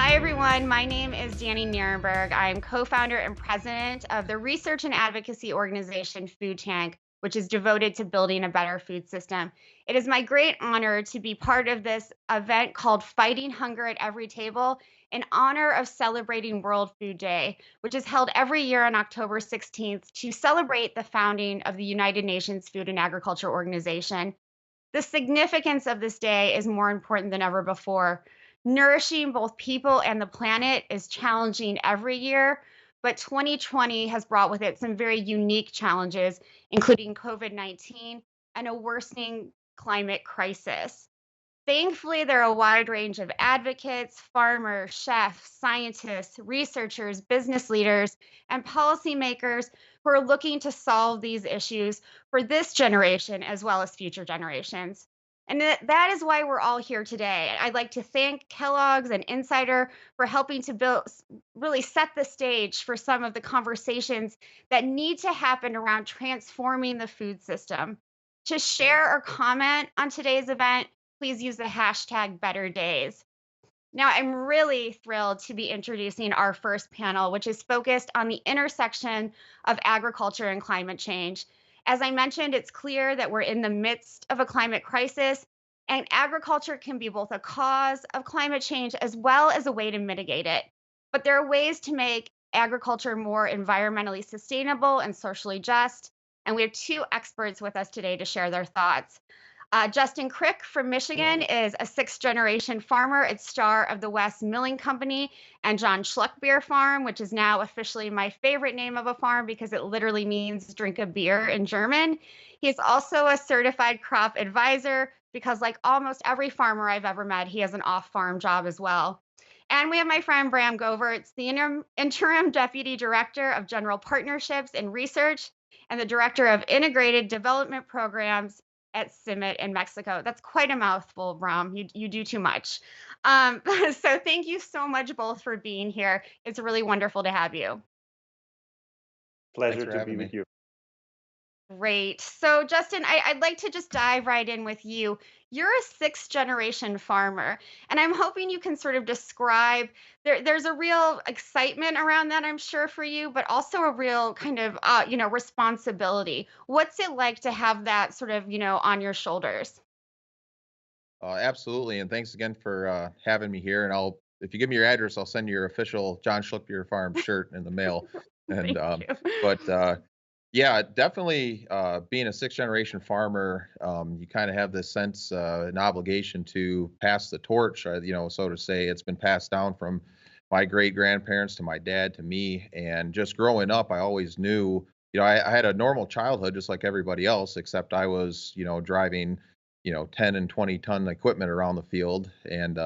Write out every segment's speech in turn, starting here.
Hi, everyone. My name is Danny Nierenberg. I'm co-founder and president of the research and advocacy organization Food Tank, which is devoted to building a better food system. It is my great honor to be part of this event called Fighting Hunger at Every Table in honor of celebrating World Food Day, which is held every year on October 16th to celebrate the founding of the United Nations Food and Agriculture Organization. The significance of this day is more important than ever before. Nourishing both people and the planet is challenging every year, but 2020 has brought with it some very unique challenges, including COVID-19 and a worsening climate crisis. Thankfully, there are a wide range of advocates, farmers, chefs, scientists, researchers, business leaders, and policymakers who are looking to solve these issues for this generation as well as future generations. And that is why we're all here today. I'd like to thank Kellogg's and Insider for helping to really set the stage for some of the conversations that need to happen around transforming the food system. To share or comment on today's event, please use the hashtag Better Days. Now, I'm really thrilled to be introducing our first panel, which is focused on the intersection of agriculture and climate change. As I mentioned, it's clear that we're in the midst of a climate crisis, and agriculture can be both a cause of climate change as well as a way to mitigate it. But there are ways to make agriculture more environmentally sustainable and socially just. And we have two experts with us today to share their thoughts. Justin Krick from Michigan is a sixth-generation farmer and star of the West Milling Company and John Schluckebier Farm, which is now officially my favorite name of a farm because it literally means drink a beer in German. He's also a certified crop advisor because, like almost every farmer I've ever met, he has an off-farm job as well. And we have my friend Bram Govaerts, the interim deputy director of general partnerships and research and the director of integrated development programs at CIMMYT in Mexico. That's quite a mouthful, Bram. You do too much. So thank you so much both for being here. It's really wonderful to have you. Thanks Pleasure for to having be me. with you. Great. So, Justin, I'd like to just dive right in with you. You're a sixth generation farmer, and I'm hoping you can sort of describe there's a real excitement around that, I'm sure, for you, but also a real kind of, responsibility. What's it like to have that sort of, on your shoulders? Absolutely, and thanks again for having me here. And if you give me your address, I'll send you your official John Schluckbeer Farm shirt in the mail. And Thank you. but yeah, definitely being a sixth generation farmer, you kind of have this sense, an obligation to pass the torch. So to say, it's been passed down from my great grandparents to my dad to me. And just growing up, I always knew, I had a normal childhood just like everybody else, except I was, driving 10 and 20-ton equipment around the field. And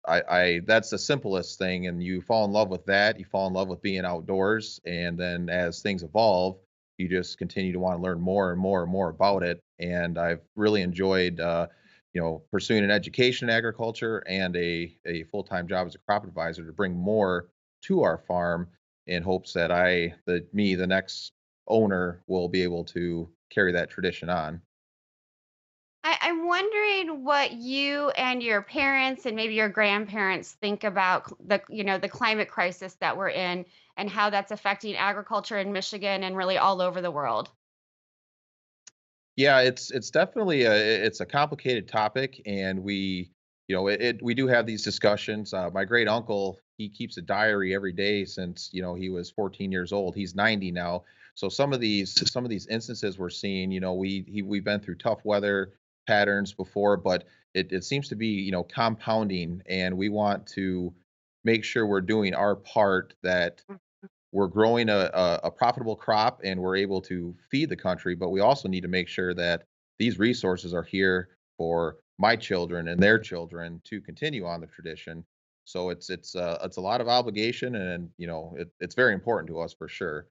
I that's the simplest thing. And you fall in love with that. You fall in love with being outdoors. And then as things evolve, you just continue to want to learn more and more and more about it. And I've really enjoyed, pursuing an education in agriculture and a full-time job as a crop advisor to bring more to our farm in hopes that the next owner, will be able to carry that tradition on. I'm wondering what you and your parents and maybe your grandparents think about the climate crisis that we're in and how that's affecting agriculture in Michigan and really all over the world. Yeah, it's definitely it's a complicated topic, and we do have these discussions. My great uncle, he keeps a diary every day since he was 14 years old. He's 90 now. So some of these instances we're seeing, we've been through tough weather patterns before, but it seems to be compounding, and we want to make sure we're doing our part, that we're growing a profitable crop and we're able to feed the country, but we also need to make sure that these resources are here for my children and their children to continue on the tradition. So it's a lot of obligation, and it's very important to us for sure.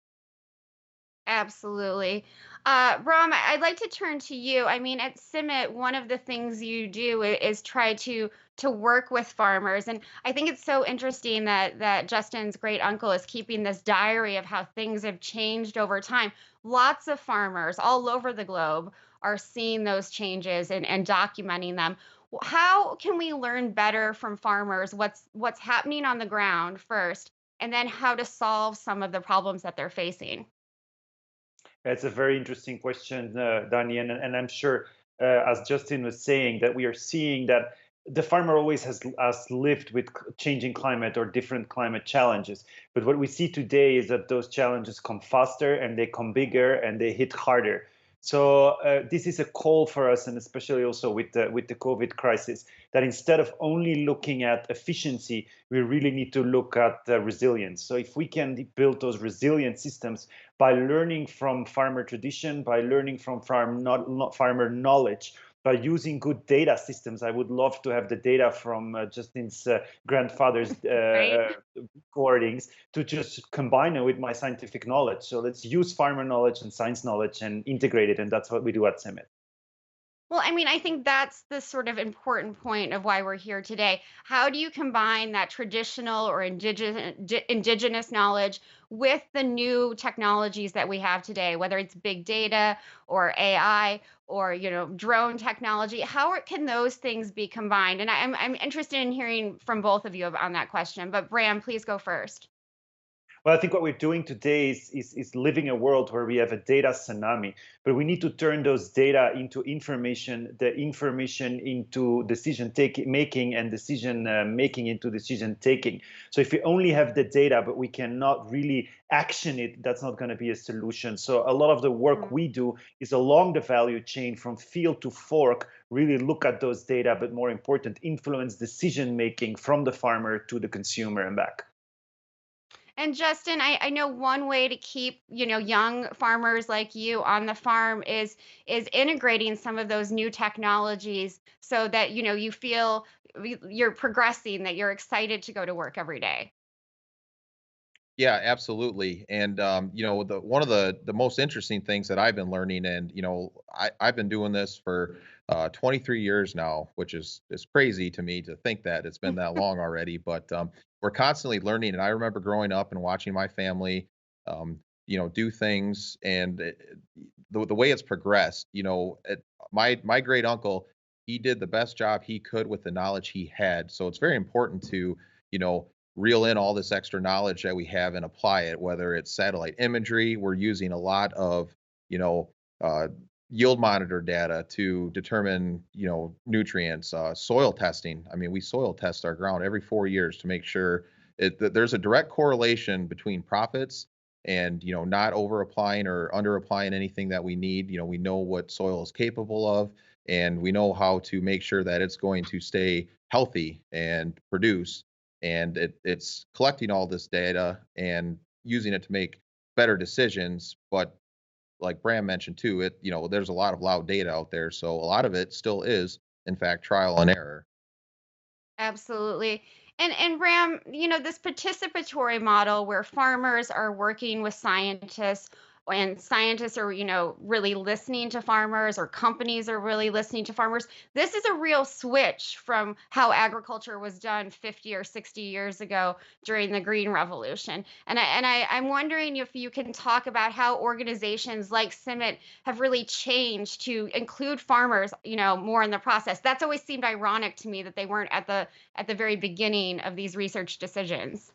Absolutely. Bram, I'd like to turn to you. I mean, at CIMMYT, one of the things you do is try to work with farmers, and I think it's so interesting that Justin's great uncle is keeping this diary of how things have changed over time. Lots of farmers all over the globe are seeing those changes and documenting them. How can we learn better from farmers what's happening on the ground first, and then how to solve some of the problems that they're facing? It's a very interesting question, Dani, and I'm sure, as Justin was saying, that we are seeing that the farmer always has lived with changing climate or different climate challenges. But what we see today is that those challenges come faster and they come bigger and they hit harder. So this is a call for us, and especially also with the COVID crisis, that instead of only looking at efficiency, we really need to look at resilience. So if we can build those resilient systems by learning from farmer tradition, by learning from farmer knowledge, by using good data systems. I would love to have the data from Justin's grandfather's Right? recordings to just combine it with my scientific knowledge. So let's use farmer knowledge and science knowledge and integrate it. And that's what we do at CIMMYT. Well, I mean, I think that's the sort of important point of why we're here today. How do you combine that traditional or indigenous knowledge with the new technologies that we have today, whether it's big data or AI or drone technology? Can those things be combined? And I'm interested in hearing from both of you on that question. But Bram, please go first. Well, I think what we're doing today is living a world where we have a data tsunami, but we need to turn those data into information, the information into decision making, and decision making into decision taking. So if we only have the data, but we cannot really action it, that's not going to be a solution. So a lot of the work we do is along the value chain from field to fork, really look at those data, but more important, influence decision making from the farmer to the consumer and back. And Justin, I know one way to keep, young farmers like you on the farm is integrating some of those new technologies so that, you feel you're progressing, that you're excited to go to work every day. Yeah, absolutely. And the one of the most interesting things that I've been learning, and I've been doing this for 23 years now, which is crazy to me to think that it's been that long already. But we're constantly learning, and I remember growing up and watching my family, do things, and the way it's progressed. My great uncle, he did the best job he could with the knowledge he had. So it's very important to you know reel in all this extra knowledge that we have and apply it, whether it's satellite imagery. We're using a lot of, you know, uh, yield monitor data to determine, nutrients, soil testing. I mean, we soil test our ground every 4 years to make sure that there's a direct correlation between profits and, not over applying or under applying anything that we need. We know what soil is capable of, and we know how to make sure that it's going to stay healthy and produce, and it's collecting all this data and using it to make better decisions. But like Bram mentioned too, there's a lot of loud data out there, so a lot of it still is in fact trial and error. Absolutely. And Ram, this participatory model where farmers are working with scientists and scientists are, really listening to farmers or companies are really listening to farmers. This is a real switch from how agriculture was done 50 or 60 years ago during the Green Revolution. I'm wondering if you can talk about how organizations like CIMMYT have really changed to include farmers, more in the process. That's always seemed ironic to me that they weren't at the very beginning of these research decisions.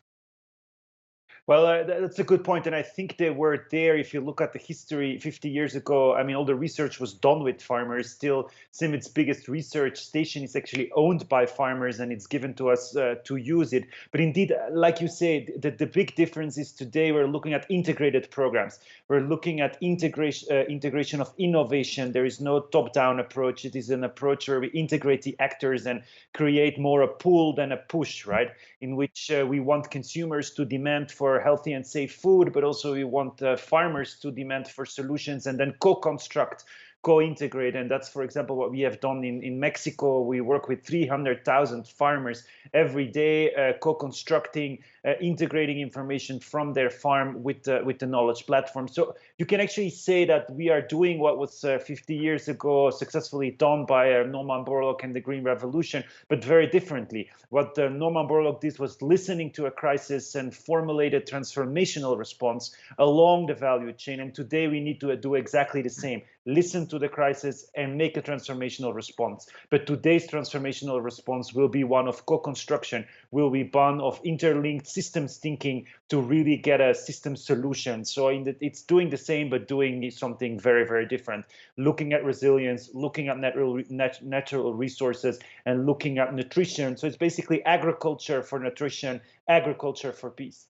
Well, that's a good point, and I think they were there. If you look at the history, 50 years ago, I mean, all the research was done with farmers. Still, CIMMYT's biggest research station is actually owned by farmers, and it's given to us to use it. But indeed, like you say, the big difference is today we're looking at integrated programs. We're looking at integration of innovation. There is no top-down approach. It is an approach where we integrate the actors and create more a pull than a push, right? In which we want consumers to demand for healthy and safe food, but also we want farmers to demand for solutions and then co-construct, co-integrate. And that's, for example, what we have done in Mexico. We work with 300,000 farmers every day, co-constructing, integrating information from their farm with the knowledge platform. So you can actually say that we are doing what was 50 years ago successfully done by Norman Borlaug and the Green Revolution, but very differently. What Norman Borlaug did was listening to a crisis and formulate a transformational response along the value chain. And today we need to do exactly the same. Listen to to the crisis and make a transformational response. But today's transformational response will be one of co-construction, will be one of interlinked systems thinking to really get a system solution. So it's doing the same, but doing something very, very different. Looking at resilience, looking at natural resources, and looking at nutrition. So it's basically agriculture for nutrition, agriculture for peace.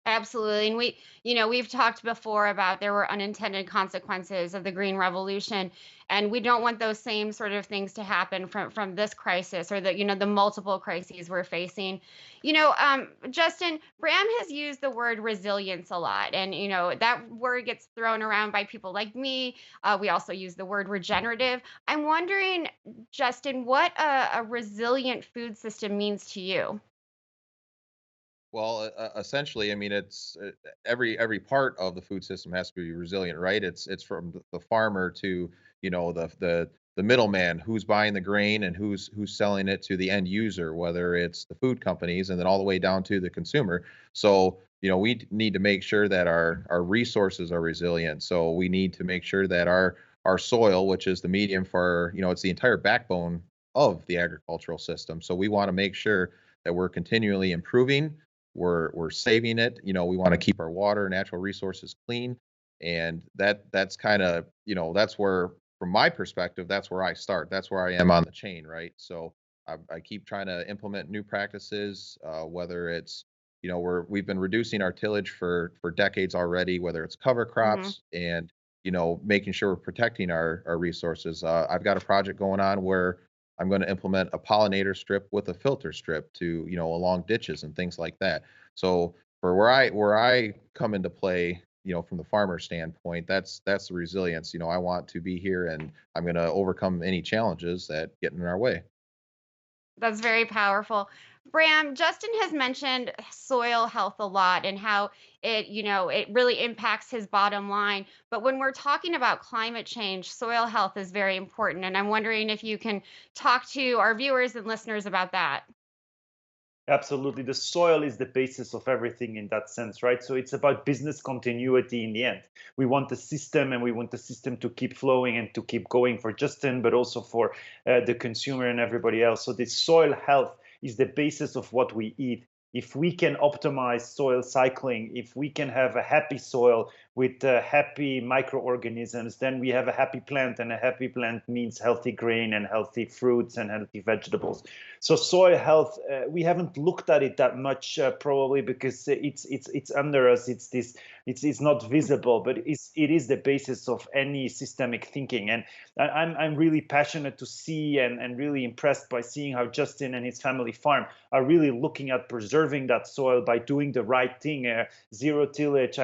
Absolutely. And we've talked before about there were unintended consequences of the Green Revolution, and we don't want those same sort of things to happen from this crisis or the multiple crises we're facing. Justin, Bram has used the word resilience a lot, and that word gets thrown around by people like me. We also use the word regenerative. I'm wondering, Justin, what a resilient food system means to you. Well, essentially, I mean, it's every part of the food system has to be resilient, right? It's from the farmer to the middleman who's buying the grain and who's selling it to the end user, whether it's the food companies and then all the way down to the consumer. So we need to make sure that our resources are resilient. So we need to make sure that our soil, which is the medium for it's the entire backbone of the agricultural system. So we want to make sure that we're continually improving, we're saving it. We want to keep our water, natural resources clean, and that's kind of that's where, from my perspective, that's where I start. That's where I am on the chain, right? So I keep trying to implement new practices, whether it's we've been reducing our tillage for decades already, whether it's cover Hmm. crops and making sure we're protecting our resources. I've got a project going on where I'm going to implement a pollinator strip with a filter strip to, along ditches and things like that. So for where I come into play, from the farmer standpoint, that's the resilience. I want to be here and I'm going to overcome any challenges that get in our way. That's very powerful. Bram, Justin has mentioned soil health a lot and how it really impacts his bottom line. But when we're talking about climate change, soil health is very important. And I'm wondering if you can talk to our viewers and listeners about that. Absolutely. The soil is the basis of everything in that sense, right? So it's about business continuity in the end. We want the system and we want the system to keep flowing and to keep going for Justin, but also for the consumer and everybody else. So the soil health is the basis of what we eat. If we can optimize soil cycling, if we can have a happy soil with happy microorganisms, then we have a happy plant, and a happy plant means healthy grain and healthy fruits and healthy vegetables. So soil health, we haven't looked at it that much, probably because it's under us. It's not visible, but it is the basis of any systemic thinking. And I'm really passionate to see and really impressed by seeing how Justin and his family farm are really looking at preserving that soil by doing the right thing: zero tillage,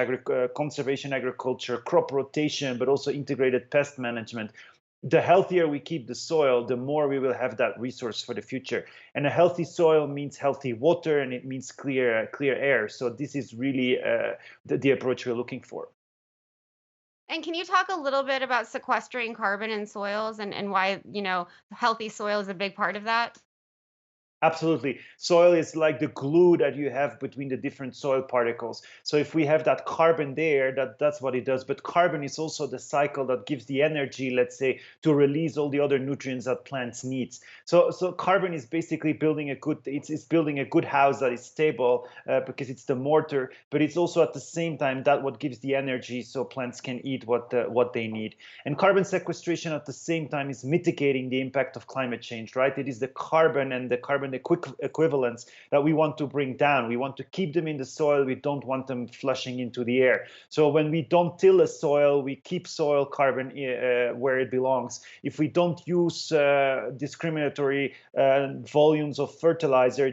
conservation agriculture, crop rotation, but also integrated pest management. The healthier we keep the soil, the more we will have that resource for the future. And a healthy soil means healthy water, and it means clear air. So this is really the approach we're looking for. And can you talk a little bit about sequestering carbon in soils and why, healthy soil is a big part of that? Absolutely. Soil is like the glue that you have between the different soil particles. So if we have that carbon there, that's what it does. But carbon is also the cycle that gives the energy, let's say, to release all the other nutrients that plants needs. So carbon is basically building it's building a good house that is stable, because it's the mortar, but it's also at the same time that what gives the energy so plants can eat what they need. And carbon sequestration at the same time is mitigating the impact of climate change, right? It is the carbon and the carbon equivalents that we want to bring down. We want to keep them in the soil. We don't want them flushing into the air. So when we don't till the soil, we keep soil carbon where it belongs. If we don't use discriminatory volumes of fertilizer,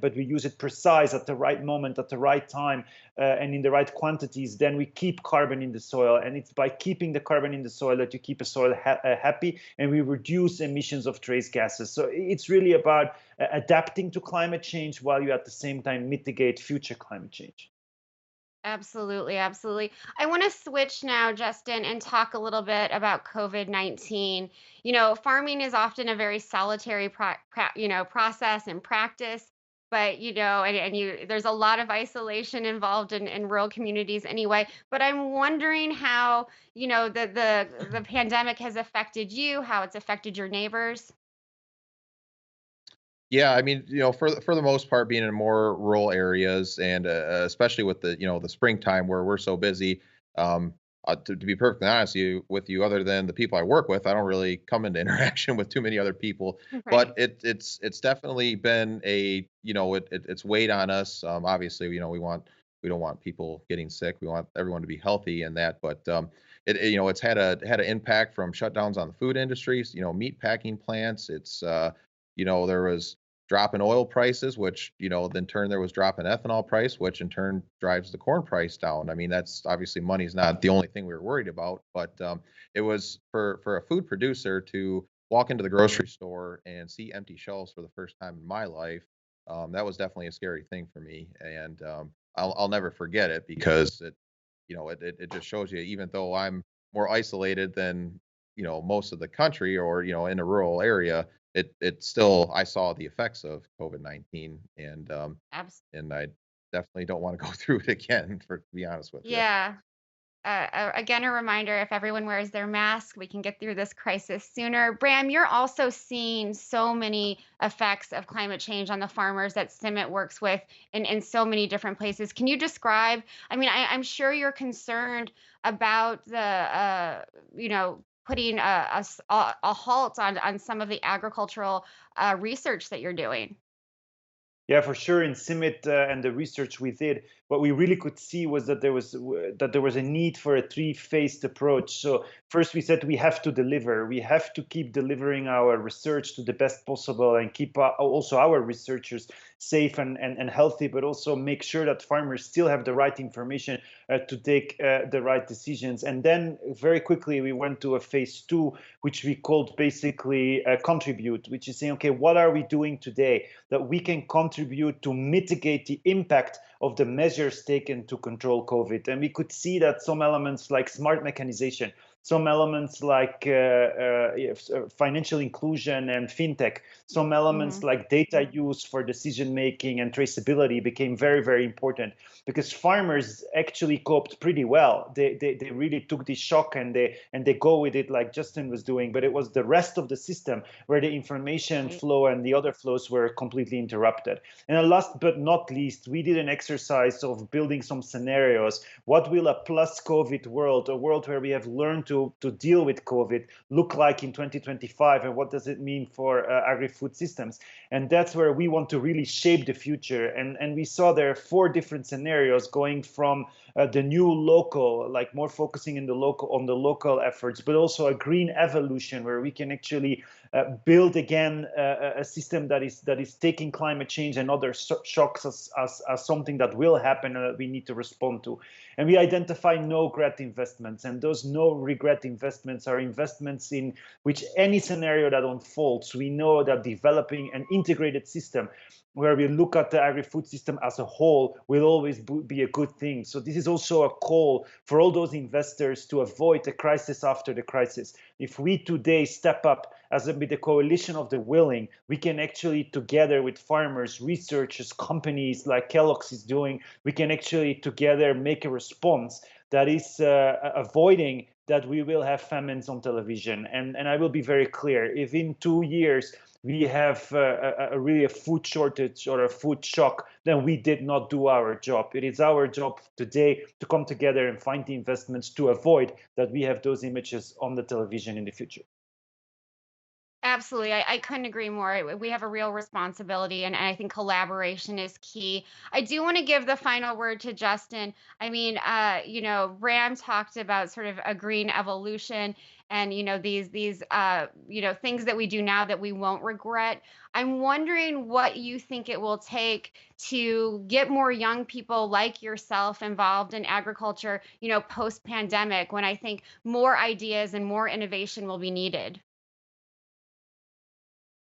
but we use it precise at the right moment, at the right time, and in the right quantities, then we keep carbon in the soil. And it's by keeping the carbon in the soil that you keep a soil happy, and we reduce emissions of trace gases. So it's really about adapting to climate change while you at the same time mitigate future climate change. Absolutely, absolutely. I want to switch now, Justin, and talk a little bit about COVID-19. Farming is often a very solitary process and practice. but there's a lot of isolation involved in rural communities anyway. But I'm wondering how, the pandemic has affected you, how it's affected your neighbors. Yeah, I mean, for the most part, being in more rural areas, and especially with the springtime where we're so busy. To be perfectly honest with you, other than the people I work with, I don't really come into interaction with too many other people. But Right. it's definitely been it's weighed on us. Obviously, we don't want people getting sick. We want everyone to be healthy and that. But it's had an impact from shutdowns on the food industries. Meat packing plants. There was drop in oil prices, which, then turn there was drop in ethanol price, which in turn drives the corn price down. I mean, that's obviously money's not the only thing we were worried about, but it was for a food producer to walk into the grocery store and see empty shelves for the first time in my life. That was definitely a scary thing for me, and I'll never forget it because it just shows you, even though I'm more isolated than most of the country, or in a rural area, it still, I saw the effects of COVID-19, and I definitely don't want to go through it again, for to be honest with you. Yeah. Again, a reminder, if everyone wears their mask, we can get through this crisis sooner. Bram, you're also seeing so many effects of climate change on the farmers that CIMMYT works with in so many different places. Can you describe? I mean, I'm sure you're concerned about putting a halt on some of the agricultural research that you're doing. Yeah, for sure. In CIMMYT and the research we did, what we really could see was that there was a need for a three-phased approach. So first, we said we have to deliver. We have to keep delivering our research to the best possible, and keep also our researchers safe and healthy, but also make sure that farmers still have the right information to take the right decisions. And then very quickly we went to a phase two, which we called basically contribute, which is saying, okay, what are we doing today that we can contribute to mitigate the impact of the measures taken to control COVID? And we could see that some elements like smart mechanization, some elements like financial inclusion and fintech, some elements Hmm. like data use for decision making and traceability became very, very important, because farmers actually coped pretty well. They really took the shock, and they go with it like Justin was doing. But it was the rest of the system where the information Right. flow and the other flows were completely interrupted. And last but not least, we did an exercise of building some scenarios. What will a plus-COVID world, a world where we have learned to deal with COVID, look like in 2025? And what does it mean for agri-food systems? And that's where we want to really shape the future. And we saw there are 4 different scenarios, going from the new local, like more focusing in the local on the local efforts, but also a green evolution where we can actually build again a system that is taking climate change and other shocks as something that will happen and that we need to respond to. And we identify no regret investments, and those no regret investments are investments in which any scenario that unfolds, we know that developing an integrated system where we look at the agri-food system as a whole will always be a good thing. So this is also a call for all those investors to avoid the crisis after the crisis. If we today step up with a coalition of the willing, we can actually, together with farmers, researchers, companies like Kellogg's is doing, we can actually together make a response that is avoiding that we will have famines on television. And I will be very clear, if in 2 years we have really a food shortage or a food shock, then we did not do our job. It is our job today to come together and find the investments to avoid that we have those images on the television in the future. Absolutely. I couldn't agree more. We have a real responsibility, and I think collaboration is key. I do want to give the final word to Justin. I mean, Bram talked about sort of a green evolution, and these things that we do now that we won't regret. I'm wondering what you think it will take to get more young people like yourself involved in agriculture, post pandemic, when I think more ideas and more innovation will be needed.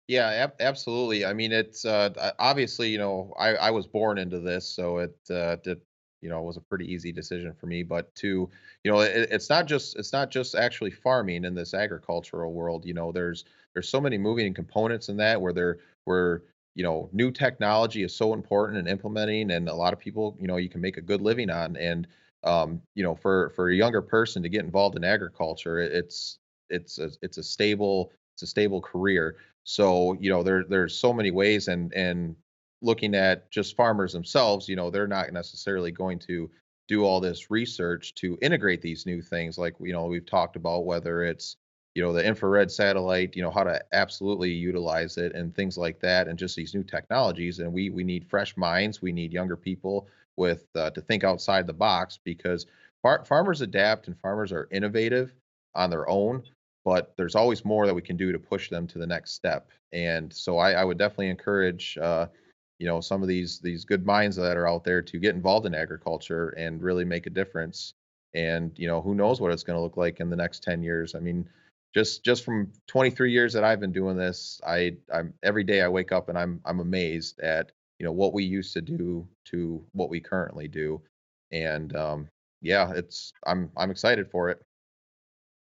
Yeah, absolutely. I mean, it's obviously, I was born into this, so it was a pretty easy decision for me. But it's not just actually farming in this agricultural world. There's so many moving components in that, where new technology is so important in implementing, and a lot of people, you can make a good living on. And for a younger person to get involved in agriculture, it's a stable career. So there's so many ways, and looking at just farmers themselves, they're not necessarily going to do all this research to integrate these new things, like we've talked about, whether it's the infrared satellite, how to absolutely utilize it and things like that, and just these new technologies. And we need fresh minds. We need younger people with to think outside the box, because farmers adapt and farmers are innovative on their own, but there's always more that we can do to push them to the next step. And so I would definitely encourage some of these good minds that are out there to get involved in agriculture and really make a difference. And who knows what it's going to look like in the next 10 years. I mean, just from 23 years that I've been doing this, I'm every day I wake up and I'm amazed at what we used to do to what we currently do. And yeah, I'm excited for it.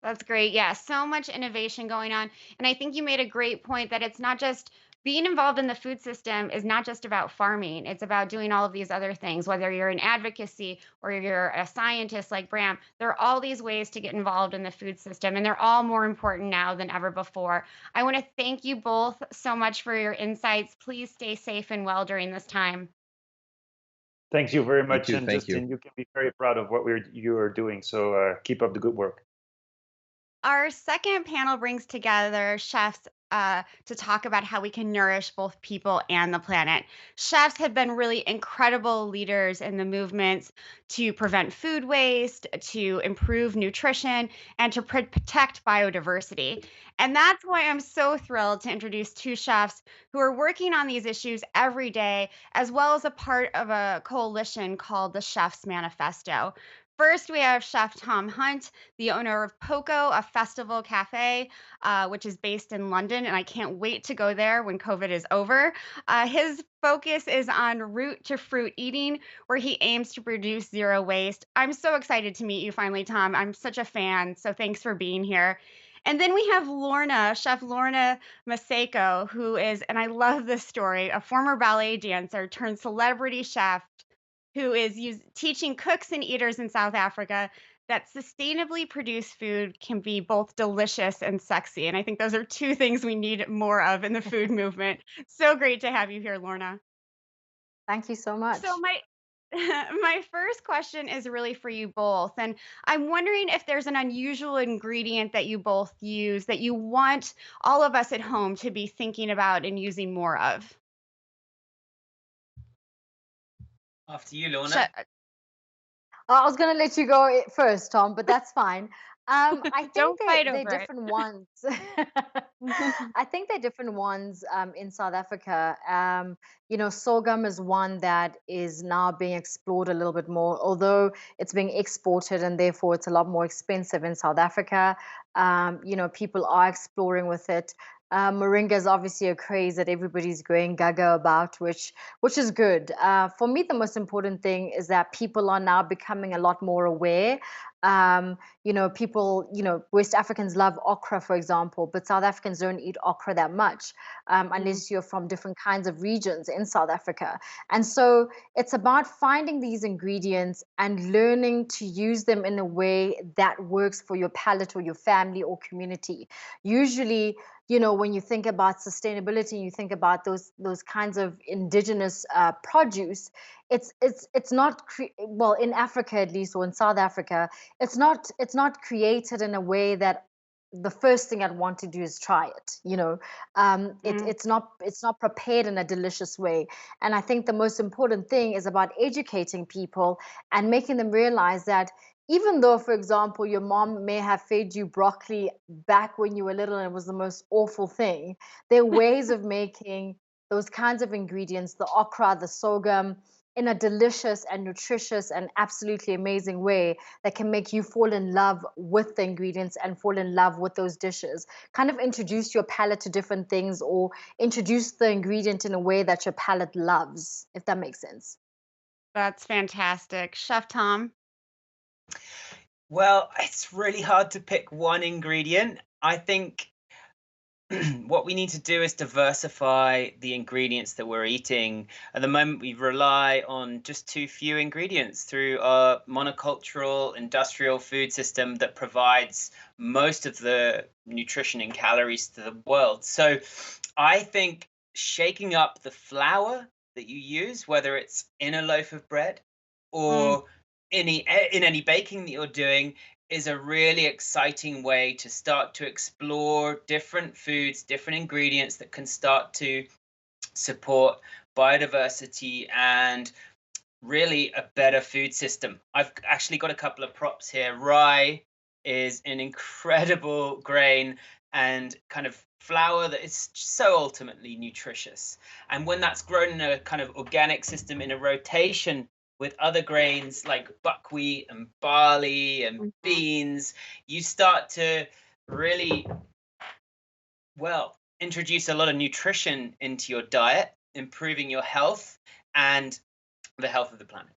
That's great. Yeah, so much innovation going on. And I think you made a great point that it's not just being involved in the food system is not just about farming. It's about doing all of these other things, whether you're in advocacy or you're a scientist like Bram. There are all these ways to get involved in the food system, and they're all more important now than ever before. I want to thank you both so much for your insights. Please stay safe and well during this time. Thank you very You much. too. And Thank you. Justin, you can be very proud of what you are doing. So keep up the good work. Our second panel brings together chefs to talk about how we can nourish both people and the planet. Chefs have been really incredible leaders in the movements to prevent food waste, to improve nutrition, and to protect biodiversity. And that's why I'm so thrilled to introduce two chefs who are working on these issues every day, as well as a part of a coalition called the Chefs Manifesto. First, we have Chef Tom Hunt, the owner of Poco, a festival cafe, which is based in London, and I can't wait to go there when COVID is over. His focus is on root to fruit eating, where he aims to produce zero waste. I'm so excited to meet you finally, Tom. I'm such a fan, so thanks for being here. And then we have Chef Lorna Maseko, who is, and I love this story, a former ballet dancer turned celebrity chef who is teaching cooks and eaters in South Africa that sustainably produced food can be both delicious and sexy. And I think those are two things we need more of in the food movement. So great to have you here, Lorna. Thank you so much. So my first question is really for you both, and I'm wondering if there's an unusual ingredient that you both use that you want all of us at home to be thinking about and using more of. After you, Lorna. I was going to let you go first, Tom, but that's fine. I think Don't fight they're over it. different ones. I think they're different ones in South Africa. Sorghum is one that is now being explored a little bit more, although it's being exported and therefore it's a lot more expensive in South Africa. People are exploring with it. Moringa is obviously a craze that everybody's going gaga about, which is good. For me, the most important thing is that people are now becoming a lot more aware. West Africans love okra, for example, but South Africans don't eat okra that much unless you're from different kinds of regions in South Africa. And so it's about finding these ingredients and learning to use them in a way that works for your palate or your family or community. Usually, when you think about sustainability, you think about those kinds of indigenous produce. It's not well, in Africa at least, or in South Africa, it's not created in a way that the first thing I'd want to do is try it. It's not prepared in a delicious way. And I think the most important thing is about educating people and making them realize that even though, for example, your mom may have fed you broccoli back when you were little and it was the most awful thing, there are ways of making those kinds of ingredients, the okra, the sorghum, in a delicious and nutritious and absolutely amazing way that can make you fall in love with the ingredients and fall in love with those dishes. Kind of introduce your palate to different things, or introduce the ingredient in a way that your palate loves, if that makes sense. That's fantastic. Chef Tom? Well, it's really hard to pick one ingredient. I think what we need to do is diversify the ingredients that we're eating. At the moment, we rely on just too few ingredients through our monocultural industrial food system that provides most of the nutrition and calories to the world. So I think shaking up the flour that you use, whether it's in a loaf of bread or in any baking that you're doing, is a really exciting way to start to explore different foods, different ingredients that can start to support biodiversity and really a better food system. I've actually got a couple of props here. Rye is an incredible grain and kind of flour that is so ultimately nutritious. And when that's grown in a kind of organic system in a rotation with other grains like buckwheat and barley and beans, you start to really, well, introduce a lot of nutrition into your diet, improving your health and the health of the planet.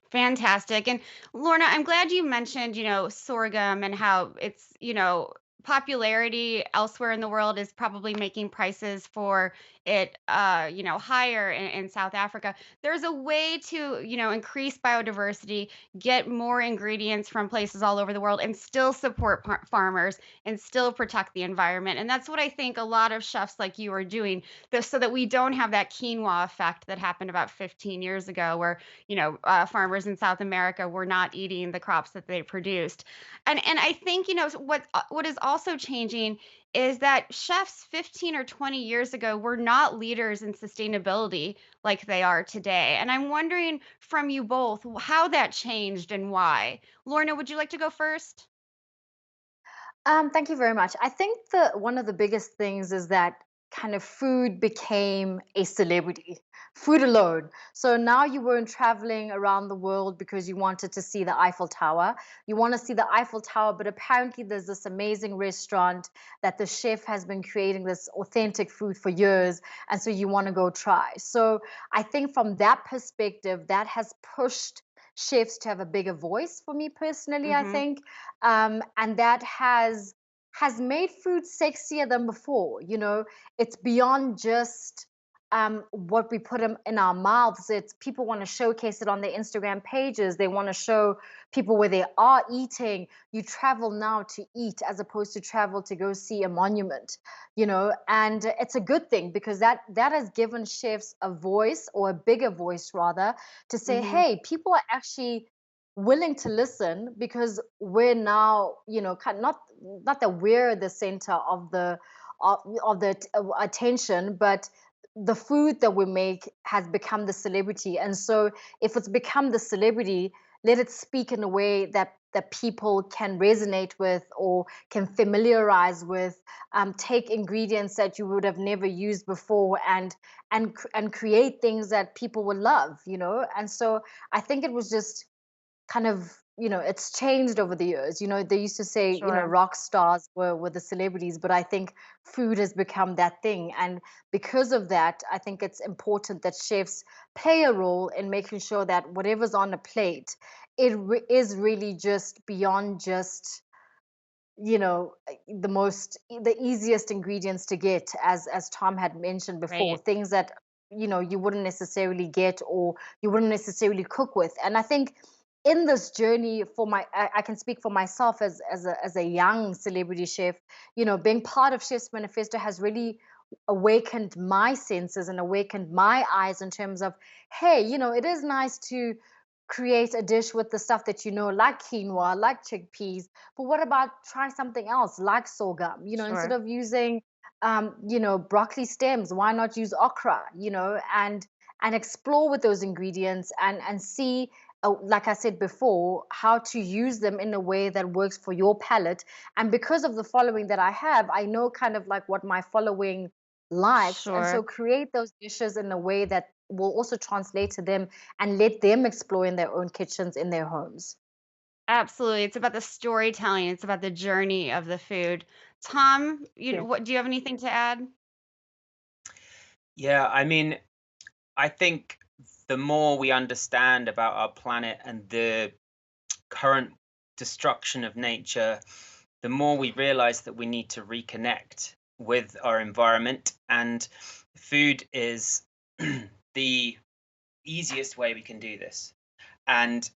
Fantastic. And Lorna, I'm glad you mentioned, sorghum and how its, popularity elsewhere in the world is probably making prices for it, higher in South Africa. There's a way to, increase biodiversity, get more ingredients from places all over the world, and still support farmers and still protect the environment. And that's what I think a lot of chefs like you are doing, so that we don't have that quinoa effect that happened about 15 years ago, where farmers in South America were not eating the crops that they produced. And I think what is also changing is that chefs 15 or 20 years ago were not leaders in sustainability like they are today. And I'm wondering from you both how that changed and why. Lorna, would you like to go first? Thank you very much. I think one of the biggest things is that kind of food became a celebrity, food alone. So now you weren't traveling around the world because you wanted to see the Eiffel Tower. You want to see the Eiffel Tower, but apparently there's this amazing restaurant that the chef has been creating this authentic food for years, and so you want to go try. So I think from that perspective, that has pushed chefs to have a bigger voice for me personally, I think. And that has made food sexier than before. It's beyond just what we put in our mouths. It's people want to showcase it on their Instagram pages. They want to show people where they are eating. You travel now to eat as opposed to travel to go see a monument, and it's a good thing because that has given chefs a voice, or a bigger voice rather, to say, hey, people are actually willing to listen because we're now, not that we're the center of the attention, but the food that we make has become the celebrity. And so if it's become the celebrity, let it speak in a way that people can resonate with or can familiarize with. Take ingredients that you would have never used before and create things that people will love. And so I think it was just kind of, it's changed over the years. They used to say, Sure. rock stars were the celebrities, but I think food has become that thing. And because of that, I think it's important that chefs play a role in making sure that whatever's on a plate, is really just beyond just, the easiest ingredients to get, as Tom had mentioned before, Right. things that, you wouldn't necessarily get or you wouldn't necessarily cook with. And I think in this journey, I can speak for myself as a young celebrity chef, being part of Chef's Manifesto has really awakened my senses and awakened my eyes in terms of, hey, it is nice to create a dish with the stuff that like quinoa, like chickpeas, but what about try something else like sorghum? Instead Sure. of using broccoli stems, why not use okra? And explore with those ingredients and see, like I said before, how to use them in a way that works for your palate. And because of the following that I have, I know kind of like what my following likes. And so Sure. create those dishes in a way that will also translate to them and let them explore in their own kitchens in their homes. Absolutely. It's about the storytelling. It's about the journey of the food. Tom, Yeah. what do you have anything to add? Yeah, I mean, I think the more we understand about our planet and the current destruction of nature, the more we realize that we need to reconnect with our environment, and food is the easiest way we can do this. And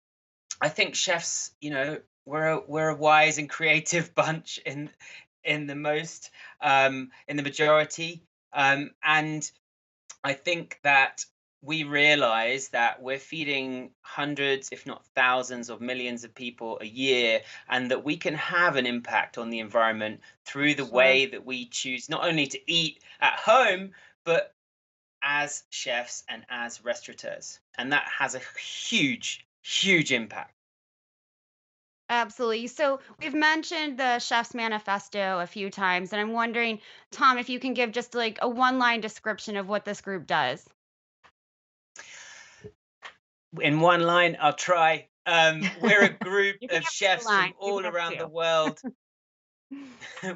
I think chefs, we're a wise and creative bunch in the most in the majority, and I think that we realize that we're feeding hundreds, if not thousands, of millions of people a year, and that we can have an impact on the environment through the Sure. way that we choose not only to eat at home, but as chefs and as restaurateurs. And that has a huge, huge impact. Absolutely. So we've mentioned the Chef's Manifesto a few times, and I'm wondering, Tom, if you can give just like a one-line description of what this group does. In one line, I'll try. We're a group You can of have two chefs from lines. You all can have around the two. world.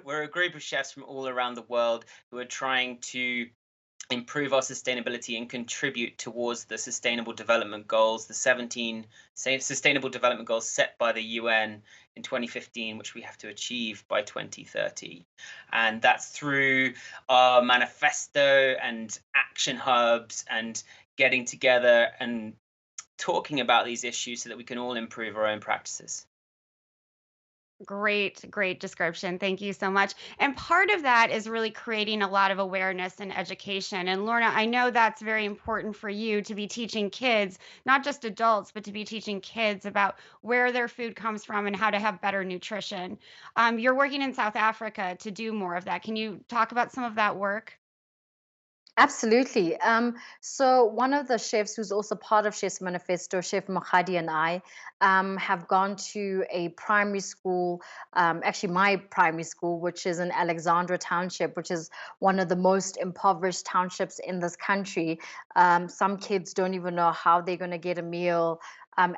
We're a group of chefs from all around the world who are trying to improve our sustainability and contribute towards the Sustainable Development Goals, the 17 Sustainable Development Goals set by the UN in 2015, which we have to achieve by 2030. And that's through our manifesto and action hubs and getting together and talking about these issues so that we can all improve our own practices. Great, great description. Thank you so much. And part of that is really creating a lot of awareness and education. And Lorna, I know that's very important for you to be teaching kids, not just adults, but to be teaching kids about where their food comes from and how to have better nutrition. You're working in South Africa to do more of that. Can you talk about some of that work? Absolutely. So one of the chefs who's also part of Chef's Manifesto, Chef Mahadi, and I have gone to a primary school, actually my primary school, which is in Alexandra Township, which is one of the most impoverished townships in this country. Some kids don't even know how they're going to get a meal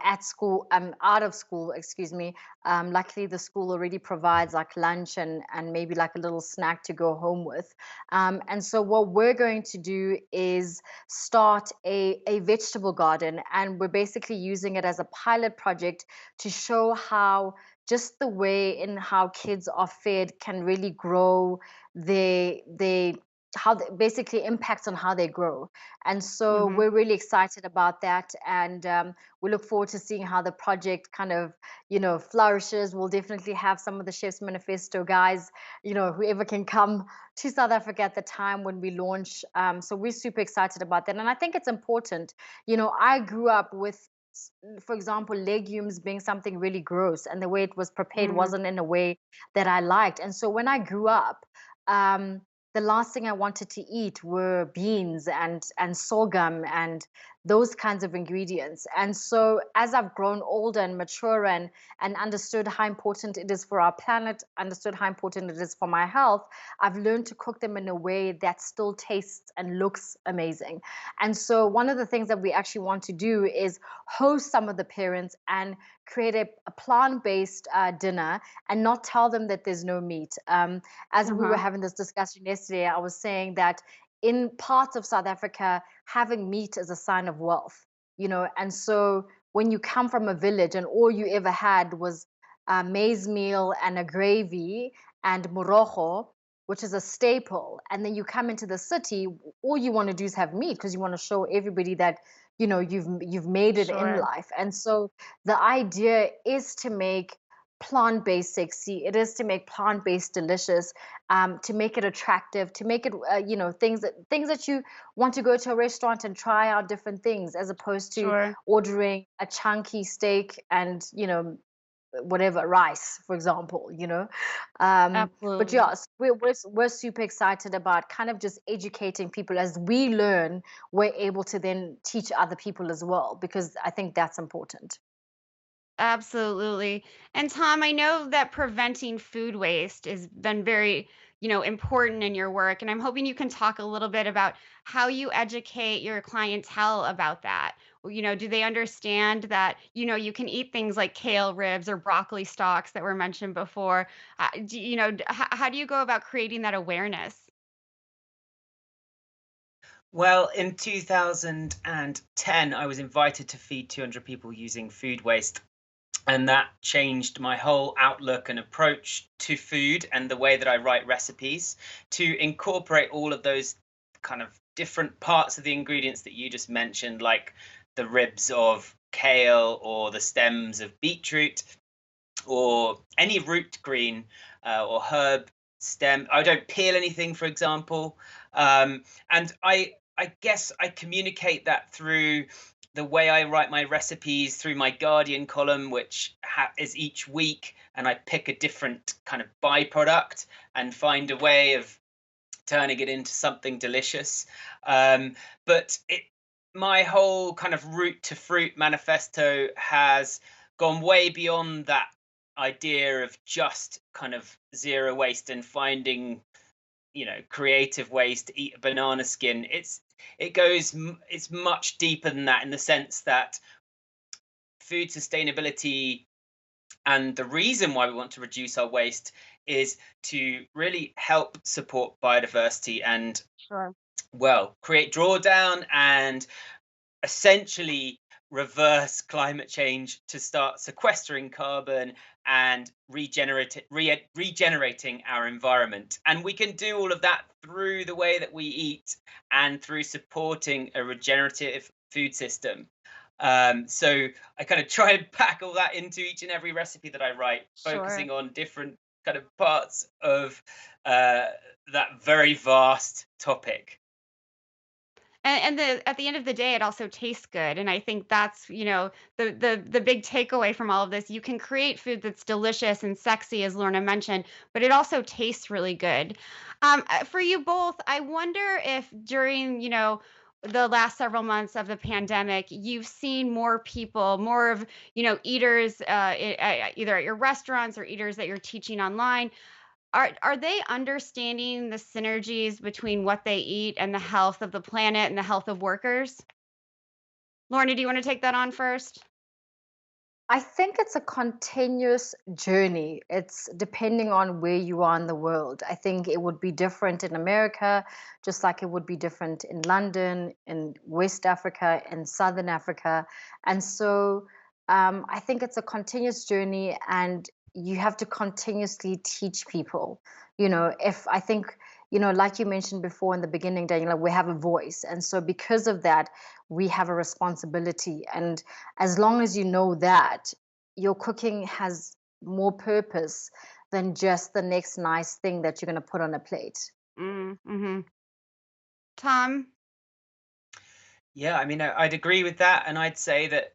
at school, out of school, excuse me. Luckily, the school already provides like lunch and maybe like a little snack to go home with. And so what we're going to do is start a vegetable garden, and we're basically using it as a pilot project to show how just the way in how kids are fed can really grow they how basically impacts on how they grow. And so Hmm. we're really excited about that, and we look forward to seeing how the project kind of flourishes. We'll definitely have some of the Chef's Manifesto guys, whoever can come to South Africa at the time when we launch. So we're super excited about that. And I think it's important. I grew up with, for example, legumes being something really gross, and the way it was prepared Hmm. wasn't in a way that I liked. And so when I grew up, the last thing I wanted to eat were beans and sorghum and those kinds of ingredients. And so as I've grown older and mature and understood how important it is for our planet, understood how important it is for my health, I've learned to cook them in a way that still tastes and looks amazing. And so one of the things that we actually want to do is host some of the parents and create a plant-based dinner and not tell them that there's no meat. As we were Uh-huh. having this discussion yesterday, I was saying that in parts of South Africa, having meat is a sign of wealth, and so when you come from a village and all you ever had was a maize meal and a gravy and morogo, which is a staple, and then you come into the city, all you want to do is have meat because you want to show everybody that you've made it in Sure. life. And so the idea is to make plant-based sexy. It is to make plant-based delicious, to make it attractive, to make it things that you want to go to a restaurant and try out different things, as opposed to Sure. ordering a chunky steak and whatever rice, for example. But Absolutely. yes, we're super excited about kind of just educating people. As we learn, we're able to then teach other people as well, because I think that's important. Absolutely. And Tom, I know that preventing food waste has been very, important in your work. And I'm hoping you can talk a little bit about how you educate your clientele about that. Do they understand that, you can eat things like kale ribs or broccoli stalks that were mentioned before? How do you go about creating that awareness? Well, in 2010, I was invited to feed 200 people using food waste. And that changed my whole outlook and approach to food and the way that I write recipes, to incorporate all of those kind of different parts of the ingredients that you just mentioned, like the ribs of kale or the stems of beetroot or any root green or herb stem. I don't peel anything, for example. And I guess I communicate that through the way I write my recipes, through my Guardian column, which is each week, and I pick a different kind of byproduct and find a way of turning it into something delicious. But my whole kind of root to fruit manifesto has gone way beyond that idea of just kind of zero waste and finding, creative ways to eat a banana skin. It's much deeper than that, in the sense that food sustainability and the reason why we want to reduce our waste is to really help support biodiversity and, Sure. well, create drawdown and essentially reverse climate change to start sequestering carbon and regenerating our environment. And we can do all of that through the way that we eat and through supporting a regenerative food system. So I kind of try and pack all that into each and every recipe that I write, focusing Sure. on different kind of parts of that very vast topic. And at the end of the day, it also tastes good. And I think that's, the big takeaway from all of this. You can create food that's delicious and sexy, as Lorna mentioned, but it also tastes really good. For you both, I wonder if during, the last several months of the pandemic, you've seen more people, more of, eaters, either at your restaurants or eaters that you're teaching online. Are they understanding the synergies between what they eat and the health of the planet and the health of workers? Lorna, do you want to take that on first? I think it's a continuous journey. It's depending on where you are in the world. I think it would be different in America, just like it would be different in London, in West Africa, in Southern Africa. And so I think it's a continuous journey, and you have to continuously teach people. If I think, like you mentioned before in the beginning, Daniela, we have a voice. And so because of that, we have a responsibility. And as long as you know that, your cooking has more purpose than just the next nice thing that you're going to put on a plate. Mm-hmm. Tom? Yeah, I mean, I'd agree with that. And I'd say that,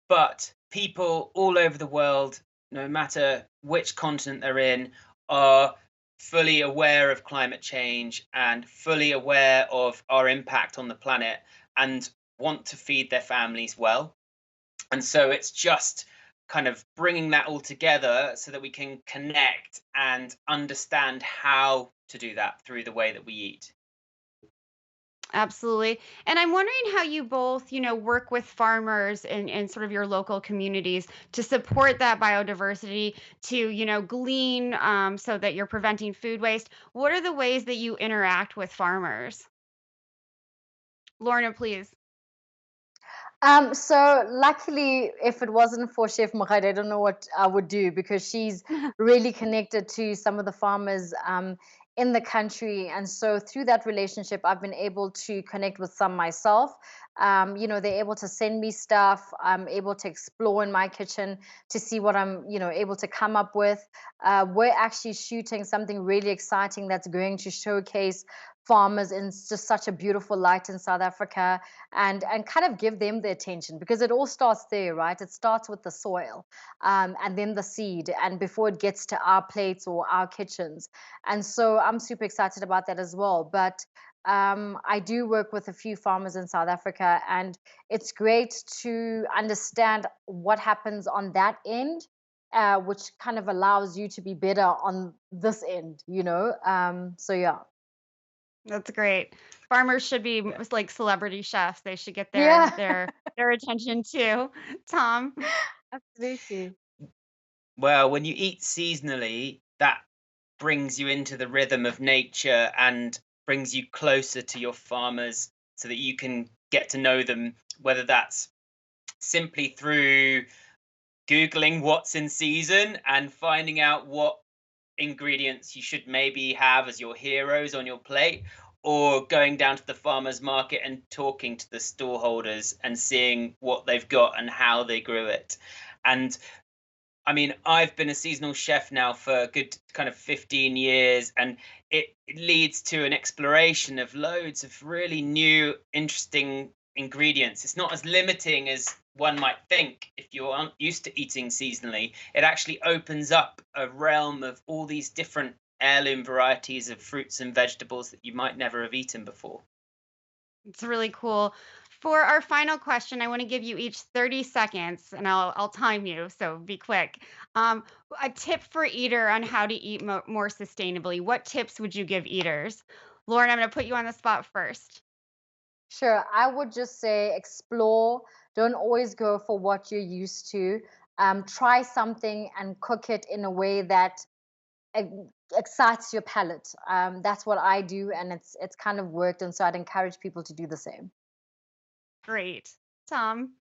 but people all over the world, no matter which continent they're in, are fully aware of climate change and fully aware of our impact on the planet and want to feed their families well. And so it's just kind of bringing that all together so that we can connect and understand how to do that through the way that we eat. Absolutely. And I'm wondering how you both, work with farmers in sort of your local communities to support that biodiversity, to, glean so that you're preventing food waste. What are the ways that you interact with farmers? Lorna, please. So luckily, if it wasn't for Chef Mohamed, I don't know what I would do, because she's really connected to some of the farmers in the country. And so through that relationship, I've been able to connect with some myself. They're able to send me stuff. I'm able to explore in my kitchen to see what I'm, able to come up with. We're actually shooting something really exciting that's going to showcase farmers in just such a beautiful light in South Africa, and kind of give them the attention, because it all starts there, right? It starts with the soil, and then the seed, and before it gets to our plates or our kitchens. And so I'm super excited about that as well. But I do work with a few farmers in South Africa, and it's great to understand what happens on that end, which kind of allows you to be better on this end, So yeah. That's great. Farmers should be Yeah. like celebrity chefs. They should get Yeah. their attention too. Tom? Absolutely. Well, when you eat seasonally, that brings you into the rhythm of nature and brings you closer to your farmers so that you can get to know them, whether that's simply through Googling what's in season and finding out what ingredients you should maybe have as your heroes on your plate, or going down to the farmer's market and talking to the store holders and seeing what they've got and how they grew it. And I mean, I've been a seasonal chef now for a good kind of 15 years, and it leads to an exploration of loads of really new, interesting ingredients. It's not as limiting as one might think if you aren't used to eating seasonally. It actually opens up a realm of all these different heirloom varieties of fruits and vegetables that you might never have eaten before. It's really cool. For our final question, I want to give you each 30 seconds and I'll time you, so be quick. Um, a tip for eater on how to eat more sustainably. What tips would you give eaters? Lauren, I'm going to put you on the spot first. Sure. I would just say explore. Don't always go for what you're used to. Try something and cook it in a way that excites your palate. That's what I do, and it's kind of worked, and so I'd encourage people to do the same. Great. Tom?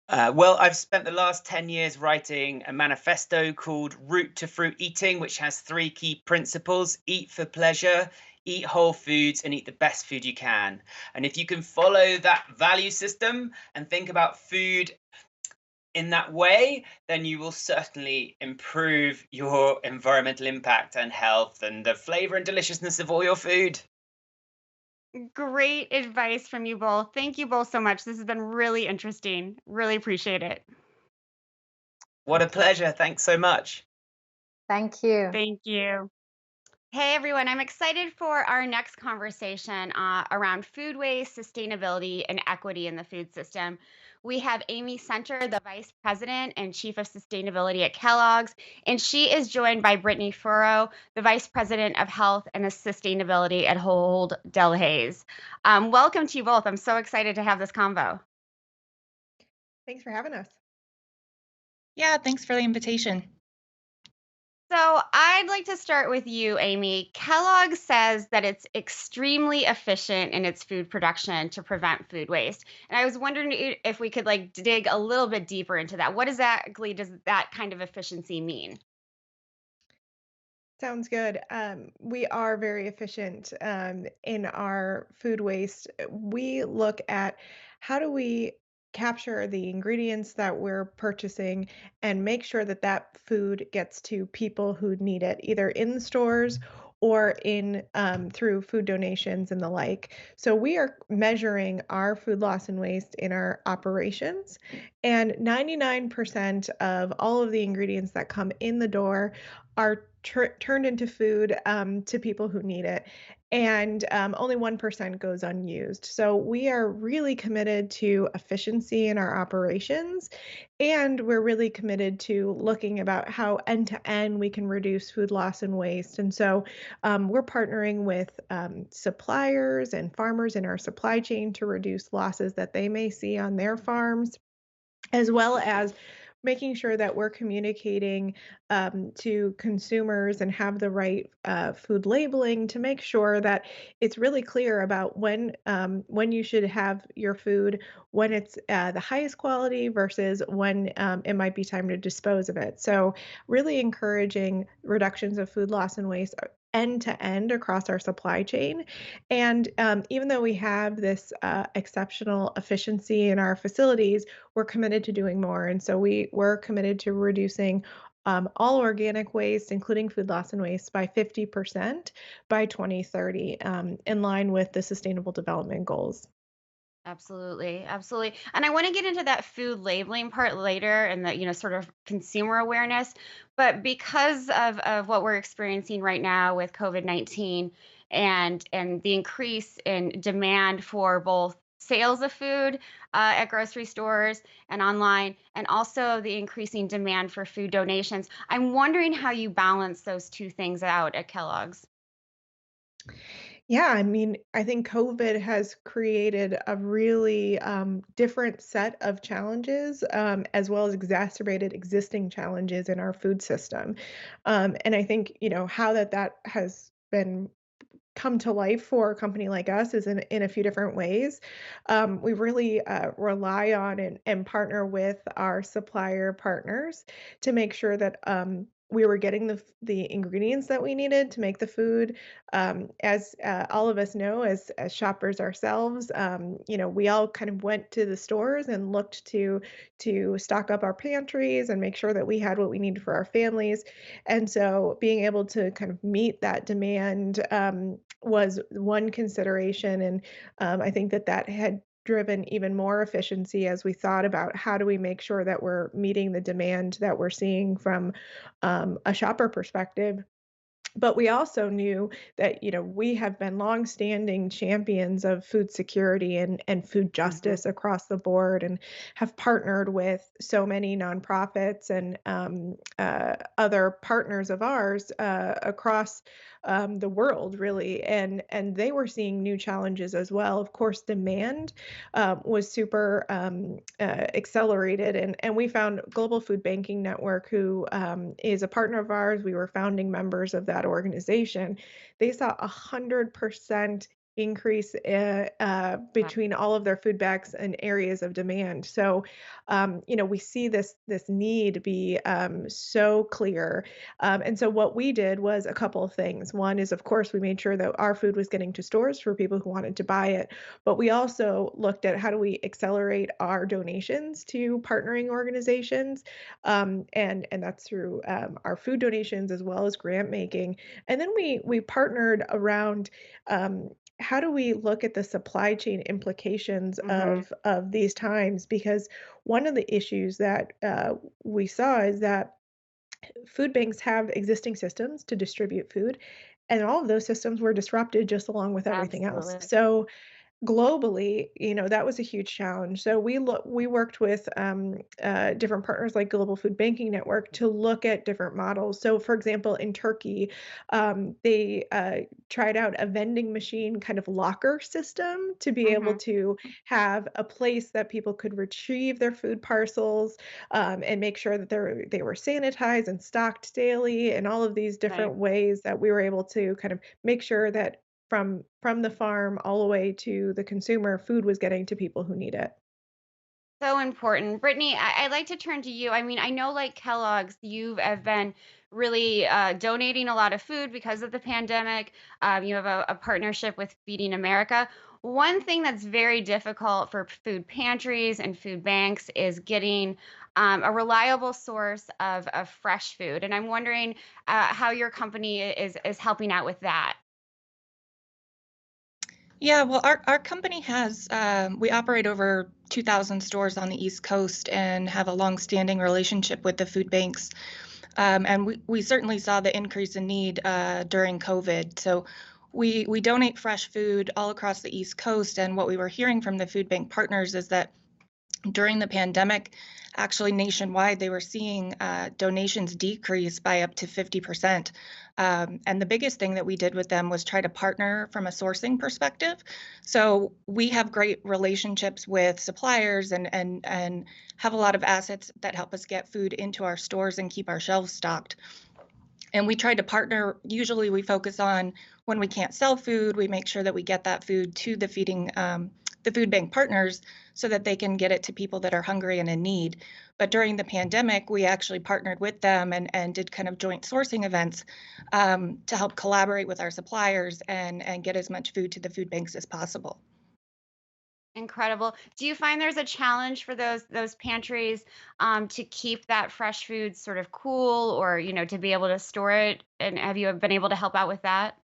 Well, I've spent the last 10 years writing a manifesto called Root to Fruit Eating, which has 3 key principles: eat for pleasure, eat whole foods, and eat the best food you can. And if you can follow that value system and think about food in that way, then you will certainly improve your environmental impact and health and the flavor and deliciousness of all your food. Great advice from you both. Thank you both so much. This has been really interesting. Really appreciate it. What a pleasure. Thanks so much. Thank you. Thank you. Hey everyone, I'm excited for our next conversation around food waste, sustainability, and equity in the food system. We have Amy Center, the Vice President and Chief of Sustainability at Kellogg's, and she is joined by Brittni Furrow, the Vice President of Health and Sustainability at Ahold Delhaize. Welcome to you both. I'm so excited to have this convo. Thanks for having us. Yeah, thanks for the invitation. So I'd like to start with you, Amy. Kellogg says that it's extremely efficient in its food production to prevent food waste. And I was wondering if we could like dig a little bit deeper into that. What exactly does that kind of efficiency mean? Sounds good. We are very efficient in our food waste. We look at how do we capture the ingredients that we're purchasing and make sure that that food gets to people who need it, either in the stores or in through food donations and the like. So we are measuring our food loss and waste in our operations, and 99% of all of the ingredients that come in the door are turned into food to people who need it. And only 1% goes unused. So we are really committed to efficiency in our operations. And we're really committed to looking about how end to end we can reduce food loss and waste. And so we're partnering with suppliers and farmers in our supply chain to reduce losses that they may see on their farms, as well as making sure that we're communicating to consumers and have the right food labeling to make sure that it's really clear about when you should have your food, when it's the highest quality versus when it might be time to dispose of it. So really encouraging reductions of food loss and waste end to end across our supply chain. And even though we have this exceptional efficiency in our facilities, we're committed to doing more. And so we're committed to reducing all organic waste, including food loss and waste, by 50% by 2030, in line with the Sustainable Development Goals. Absolutely, absolutely. And I want to get into that food labeling part later and the, sort of consumer awareness. But because of what we're experiencing right now with COVID-19 and the increase in demand for both sales of food at grocery stores and online, and also the increasing demand for food donations, I'm wondering how you balance those two things out at Kellogg's. Yeah, I mean, I think COVID has created a really different set of challenges, as well as exacerbated existing challenges in our food system. And I think, how that has been come to life for a company like us is in a few different ways. We really rely on and partner with our supplier partners to make sure that we were getting the ingredients that we needed to make the food. As all of us know, as shoppers ourselves, we all kind of went to the stores and looked to stock up our pantries and make sure that we had what we needed for our families. And so being able to kind of meet that demand was one consideration. And I think that had driven even more efficiency as we thought about how do we make sure that we're meeting the demand that we're seeing from a shopper perspective. But we also knew that, we have been longstanding champions of food security and food justice across the board, and have partnered with so many nonprofits and other partners of ours across the world, really. And they were seeing new challenges as well. Of course, demand was super accelerated. And we found Global Food Banking Network, who is a partner of ours. We were founding members of that organization. They saw 100% increase between all of their food banks and areas of demand. So, we see this need be so clear. And so what we did was a couple of things. One is, of course, we made sure that our food was getting to stores for people who wanted to buy it. But we also looked at how do we accelerate our donations to partnering organizations. And that's through our food donations as well as grant making. And then we partnered around how do we look at the supply chain implications of these times? Because one of the issues that we saw is that food banks have existing systems to distribute food, and all of those systems were disrupted just along with everything else. So globally, that was a huge challenge. So we worked with different partners like Global Food Banking Network to look at different models. So, for example, in Turkey, they tried out a vending machine kind of locker system to be able to have a place that people could retrieve their food parcels and make sure that they were sanitized and stocked daily, and all of these different ways that we were able to kind of make sure that from the farm all the way to the consumer, food was getting to people who need it. So important. Brittni, I'd like to turn to you. I mean, I know like Kellogg's, you have been really donating a lot of food because of the pandemic. You have a partnership with Feeding America. One thing that's very difficult for food pantries and food banks is getting a reliable source of fresh food. And I'm wondering how your company is helping out with that. Yeah, well, our company has, we operate over 2,000 stores on the East Coast and have a long-standing relationship with the food banks. And we certainly saw the increase in need during COVID. So we donate fresh food all across the East Coast. And what we were hearing from the food bank partners is that during the pandemic, actually nationwide, they were seeing donations decrease by up to 50%. And the biggest thing that we did with them was try to partner from a sourcing perspective. So we have great relationships with suppliers and have a lot of assets that help us get food into our stores and keep our shelves stocked. And we try to partner. Usually we focus on when we can't sell food, we make sure that we get that food to the food bank partners so that they can get it to people that are hungry and in need. But during the pandemic, we actually partnered with them and did kind of joint sourcing events to help collaborate with our suppliers and get as much food to the food banks as possible. Incredible. Do you find there's a challenge for those pantries to keep that fresh food sort of cool, or to be able to store it? And have you been able to help out with that?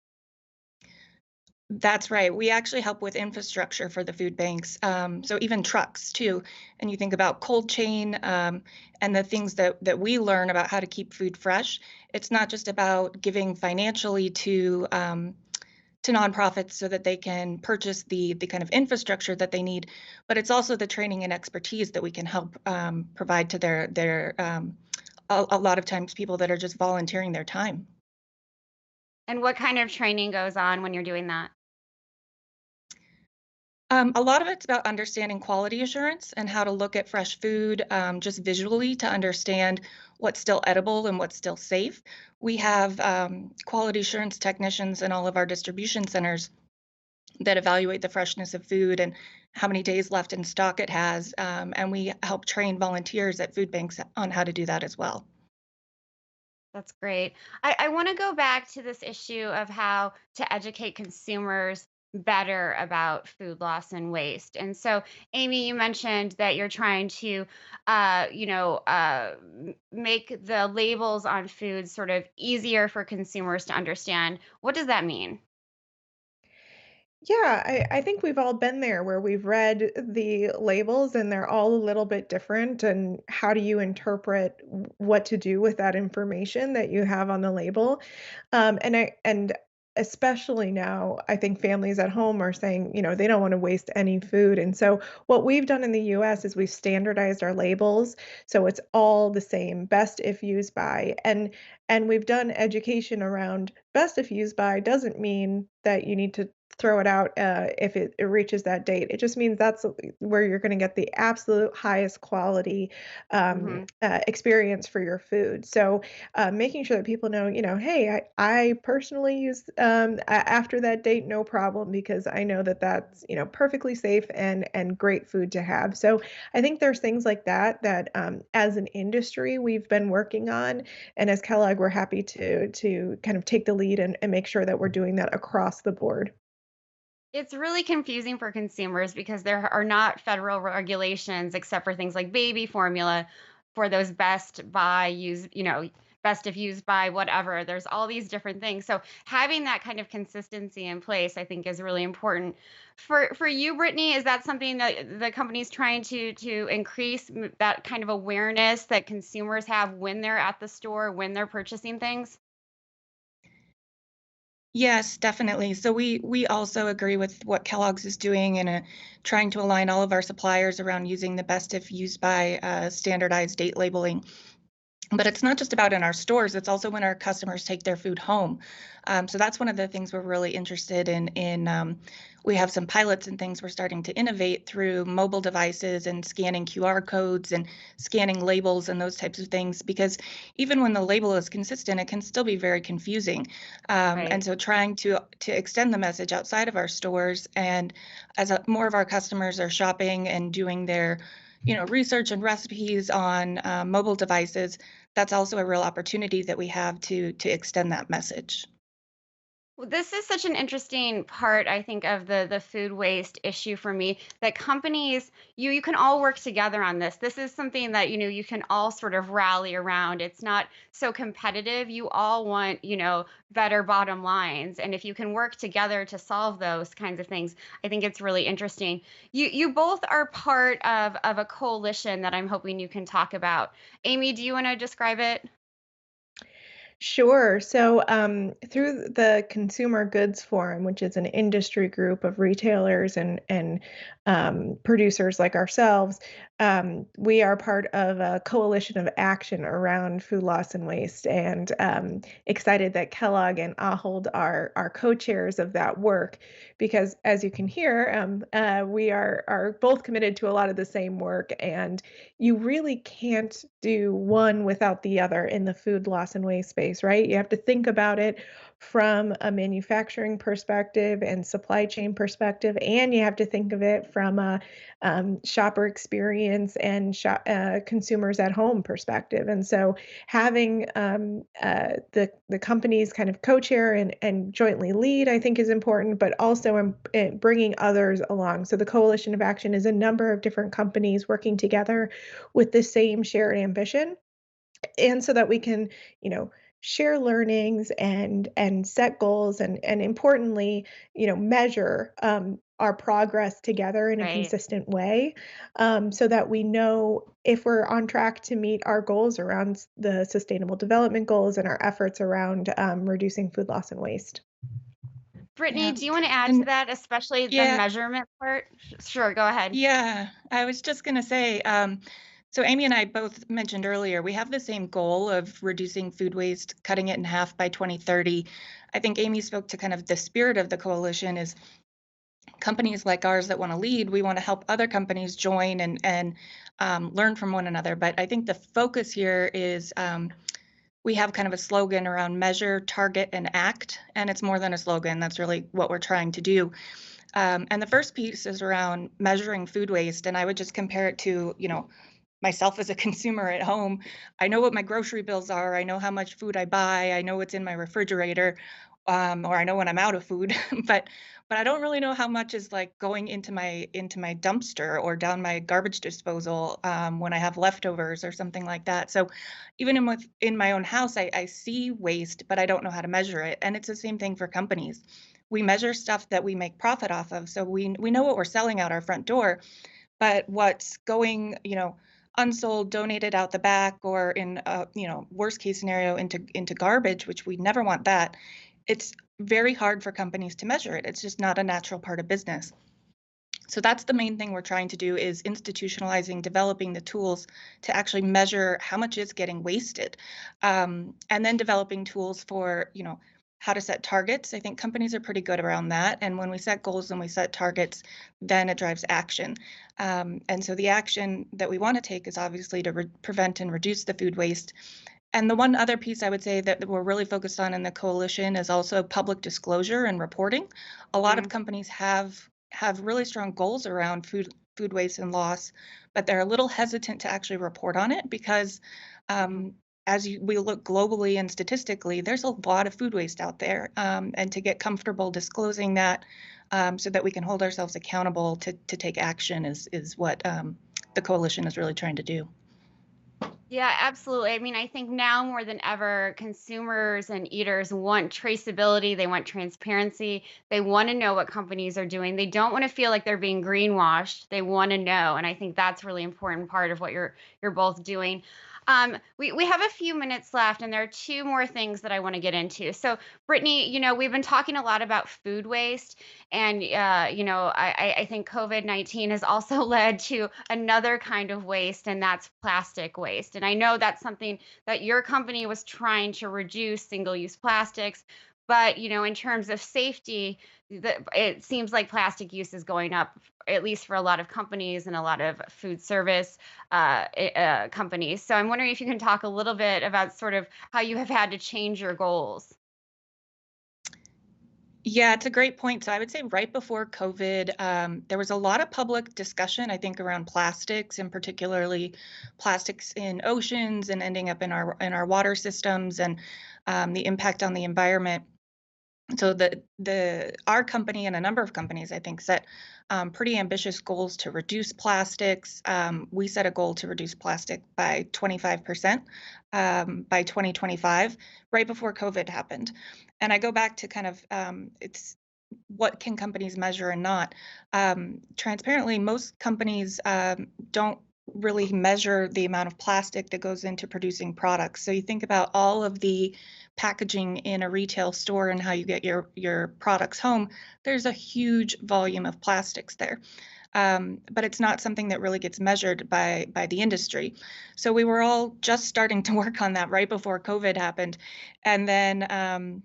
That's right. We actually help with infrastructure for the food banks. So even trucks too. And you think about cold chain and the things that we learn about how to keep food fresh. It's not just about giving financially to nonprofits so that they can purchase the kind of infrastructure that they need, but it's also the training and expertise that we can help provide to their a lot of times people that are just volunteering their time. And what kind of training goes on when you're doing that? A lot of it's about understanding quality assurance and how to look at fresh food just visually to understand what's still edible and what's still safe. We have quality assurance technicians in all of our distribution centers that evaluate the freshness of food and how many days left in stock it has. And we help train volunteers at food banks on how to do that as well. That's great. I want to go back to this issue of how to educate consumers better about food loss and waste. And so, Amy, you mentioned that you're trying to, make the labels on food sort of easier for consumers to understand. What does that mean? Yeah, I think we've all been there where we've read the labels and they're all a little bit different. And how do you interpret what to do with that information that you have on the label? And especially now, I think families at home are saying, they don't want to waste any food. And so what we've done in the US is we've standardized our labels so it's all the same, best if used by. And we've done education around best if used by doesn't mean that you need to throw it out if it reaches that date. It just means that's where you're going to get the absolute highest quality Hmm. experience for your food. So making sure that people know, hey, I personally use after that date, no problem, because I know that that's, perfectly safe and great food to have. So I think there's things like that as an industry we've been working on, and as Kellogg, we're happy to kind of take the lead and make sure that we're doing that across the board. It's really confusing for consumers because there are not federal regulations except for things like baby formula for those best by use, best if used by whatever. There's all these different things. So having that kind of consistency in place, I think, is really important. For you, Brittni, is that something that the company's trying to increase that kind of awareness that consumers have when they're at the store, when they're purchasing things? Yes, definitely. So we also agree with what Kellogg's is doing and trying to align all of our suppliers around using the best if used by standardized date labeling. But it's not just about in our stores, it's also when our customers take their food home. So that's one of the things we're really interested in. We have some pilots and things we're starting to innovate through mobile devices and scanning QR codes and scanning labels and those types of things, because even when the label is consistent, it can still be very confusing. And Right. so trying to extend the message outside of our stores, and as more of our customers are shopping and doing their research and recipes on mobile devices, that's also a real opportunity that we have to extend that message. Well, this is such an interesting part, I think, of the food waste issue for me. That companies, you can all work together on this. This is something that you can all sort of rally around. It's not so competitive. You all want better bottom lines, and if you can work together to solve those kinds of things, I think it's really interesting. You both are part of a coalition that I'm hoping you can talk about. Amy, do you want to describe it? Sure. So, through the Consumer Goods Forum, which is an industry group of retailers and producers like ourselves, we are part of a coalition of action around food loss and waste, and excited that Kellogg and Ahold are co-chairs of that work, because as you can hear, we are both committed to a lot of the same work, and you really can't do one without the other in the food loss and waste space, right? You have to think about it from a manufacturing perspective and supply chain perspective, and you have to think of it from a shopper experience and consumers at home perspective. And so, having the companies kind of co-chair and jointly lead, I think, is important, but also bringing others along. So the Coalition of Action is a number of different companies working together with the same shared ambition, and so that we can share learnings and set goals, and importantly measure our progress together in a Right. consistent way, so that we know if we're on track to meet our goals around the sustainable development goals and our efforts around reducing food loss and waste. Brittni, Yeah. do you want to add to And that, especially the yeah, measurement part? Sure, go ahead. yeah, I was just going to say, so Amy and I both mentioned earlier, we have the same goal of reducing food waste, cutting it in half by 2030. I think Amy spoke to kind of the spirit of the coalition is companies like ours that want to lead, we want to help other companies join and learn from one another. But I think the focus here is we have kind of a slogan around measure, target, and act. And it's more than a slogan. That's really what we're trying to do. And the first piece is around measuring food waste. And I would just compare it to, myself as a consumer at home. I know what my grocery bills are. I know how much food I buy. I know what's in my refrigerator, or I know when I'm out of food. but I don't really know how much is like going into my dumpster or down my garbage disposal when I have leftovers or something like that. So even in my own house, I see waste, but I don't know how to measure it. And it's the same thing for companies. We measure stuff that we make profit off of. So we know what we're selling out our front door, but what's going, unsold, donated out the back, or in worst case scenario into garbage, which we never want that. It's very hard for companies to measure it. It's just not a natural part of business. So that's the main thing we're trying to do, is institutionalizing, developing the tools to actually measure how much is getting wasted, and then developing tools for how to set targets. I think companies are pretty good around that. And when we set goals and we set targets, then it drives action. And so the action that we want to take is obviously to prevent and reduce the food waste. And the one other piece I would say that we're really focused on in the coalition is also public disclosure and reporting. A lot of companies have really strong goals around food waste and loss, but they're a little hesitant to actually report on it because we look globally and statistically, there's a lot of food waste out there, and to get comfortable disclosing that so that we can hold ourselves accountable to take action is what the coalition is really trying to do. Yeah, absolutely. I mean, I think now more than ever, consumers and eaters want traceability. They want transparency. They want to know what companies are doing. They don't want to feel like they're being greenwashed. They want to know, and I think that's really important part of what you're both doing. We have a few minutes left, and there are two more things that I want to get into. So, Brittni, we've been talking a lot about food waste, and I think COVID-19 has also led to another kind of waste, and that's plastic waste. And I know that's something that your company was trying to reduce, single-use plastics. But in terms of safety, it seems like plastic use is going up, at least for a lot of companies and a lot of food service companies. So I'm wondering if you can talk a little bit about sort of how you have had to change your goals. Yeah, it's a great point. So I would say right before COVID, there was a lot of public discussion, I think, around plastics, and particularly plastics in oceans and ending up in our water systems, and the impact on the environment. So our company and a number of companies, I think, set pretty ambitious goals to reduce plastics. We set a goal to reduce plastic by 25% by 2025, right before COVID happened. And I go back to kind of it's what can companies measure and not. Transparently, most companies don't really measure the amount of plastic that goes into producing products. So you think about all of the packaging in a retail store and how you get your products home, there's a huge volume of plastics there. But it's not something that really gets measured by the industry. So we were all just starting to work on that right before COVID happened. And then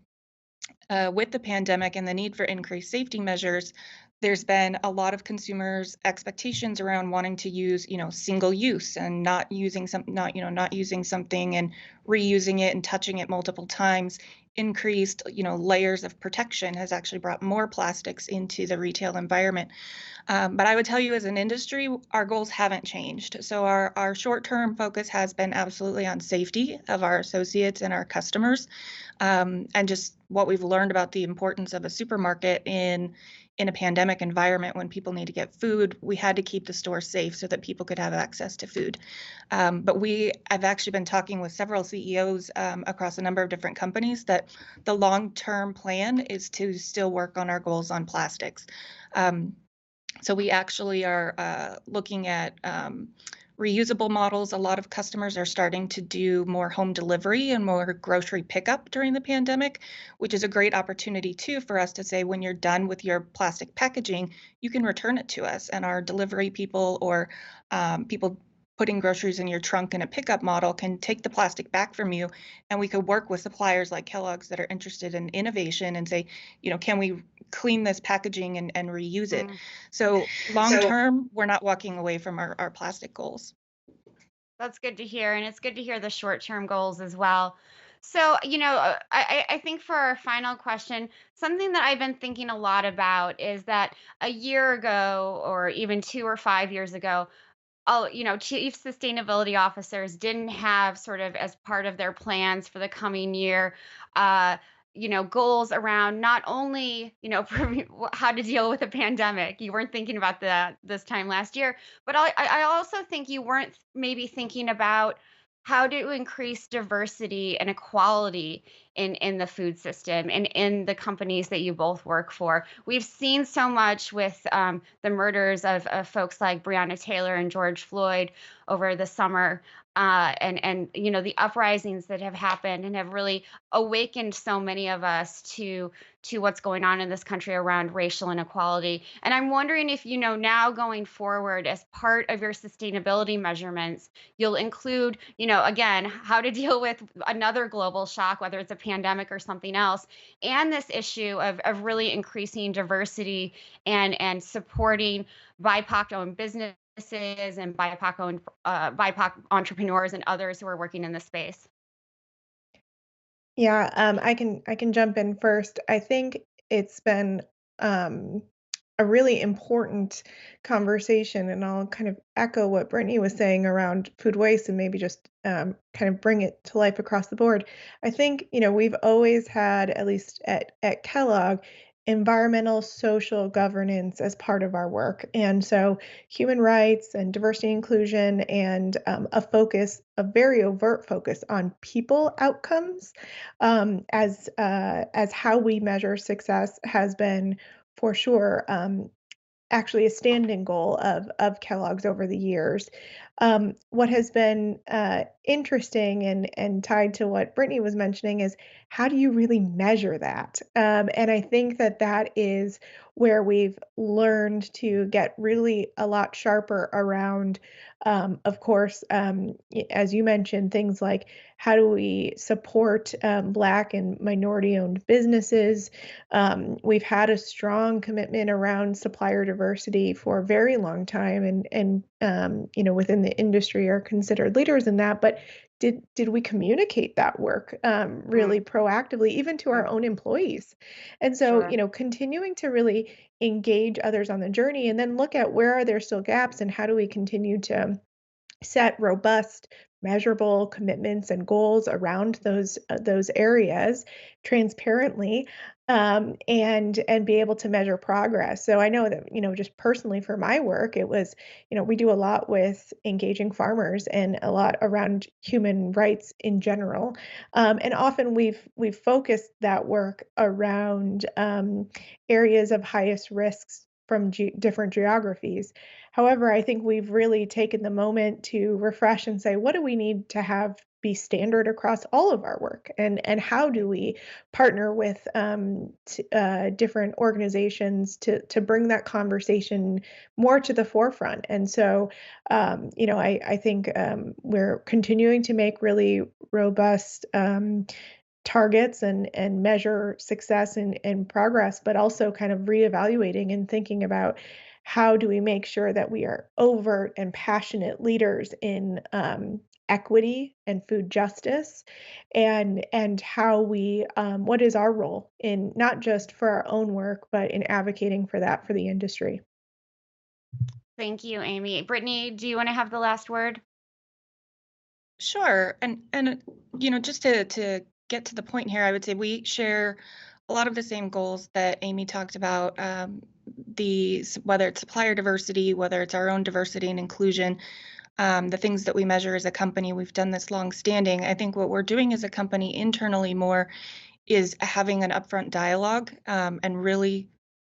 with the pandemic and the need for increased safety measures, there's been a lot of consumers' expectations around wanting to use, single use and not using something and reusing it and touching it multiple times. Increased, layers of protection has actually brought more plastics into the retail environment. But I would tell you, as an industry, our goals haven't changed. So our short-term focus has been absolutely on safety of our associates and our customers, and just what we've learned about the importance of a supermarket in a pandemic environment. When people need to get food, we had to keep the store safe so that people could have access to food. But I've actually been talking with several CEOs across a number of different companies that the long-term plan is to still work on our goals on plastics. So we actually are looking at reusable models. A lot of customers are starting to do more home delivery and more grocery pickup during the pandemic, which is a great opportunity too for us to say, when you're done with your plastic packaging, you can return it to us. And our delivery people or people putting groceries in your trunk in a pickup model can take the plastic back from you. And we could work with suppliers like Kellogg's that are interested in innovation and say, can we clean this packaging and reuse it? So long term, we're not walking away from our plastic goals. That's good to hear. And it's good to hear the short-term goals as well. So, I think for our final question, something that I've been thinking a lot about is that a year ago, or even 2 or 5 years ago, chief sustainability officers didn't have sort of as part of their plans for the coming year, uh, goals around not only, how to deal with a pandemic. You weren't thinking about that this time last year, but I also think you weren't maybe thinking about how to increase diversity and equality in the food system and in the companies that you both work for. We've seen so much with the murders of folks like Breonna Taylor and George Floyd over the summer, and the uprisings that have happened and have really awakened so many of us to what's going on in this country around racial inequality. And I'm wondering if, now going forward, as part of your sustainability measurements, you'll include, again, how to deal with another global shock, whether it's a pandemic or something else, and this issue of really increasing diversity and supporting BIPOC-owned businesses and BIPOC entrepreneurs and others who are working in this space. Yeah, I can jump in first. I think it's been a really important conversation, and I'll kind of echo what Brittni was saying around food waste and maybe just kind of bring it to life across the board. I think, we've always had, at least at Kellogg, environmental social governance as part of our work. And so human rights and diversity inclusion and a very overt focus on people outcomes as how we measure success has been for sure actually a standing goal of Kellogg's over the years. What has been interesting and tied to what Brittni was mentioning is how do you really measure that? And I think that is where we've learned to get really a lot sharper around, of course, as you mentioned, things like how do we support Black and minority-owned businesses? We've had a strong commitment around supplier diversity for a very long time, and within the industry are considered leaders in that. But did we communicate that work really proactively, even to our own employees? And so, Sure. continuing to really engage others on the journey, and then look at where are there still gaps, and how do we continue to set robust, measurable commitments and goals around those areas transparently, and be able to measure progress. So I know that, just personally for my work, it was, we do a lot with engaging farmers and a lot around human rights in general, and often we've focused that work around areas of highest risks from different geographies. However, I think we've really taken the moment to refresh and say, what do we need to have be standard across all of our work? And how do we partner with different organizations to bring that conversation more to the forefront? And so, I think we're continuing to make really robust targets and measure success and progress, but also kind of reevaluating and thinking about how do we make sure that we are overt and passionate leaders in equity and food justice, and how we what is our role in not just for our own work, but in advocating for that for the industry. Thank you, Amy. Brittni, do you want to have the last word? Sure. And just to get to the point here, I would say we share a lot of the same goals that Amy talked about, whether it's supplier diversity, whether it's our own diversity and inclusion, the things that we measure as a company. We've done this long standing. I think what we're doing as a company internally more is having an upfront dialogue, and really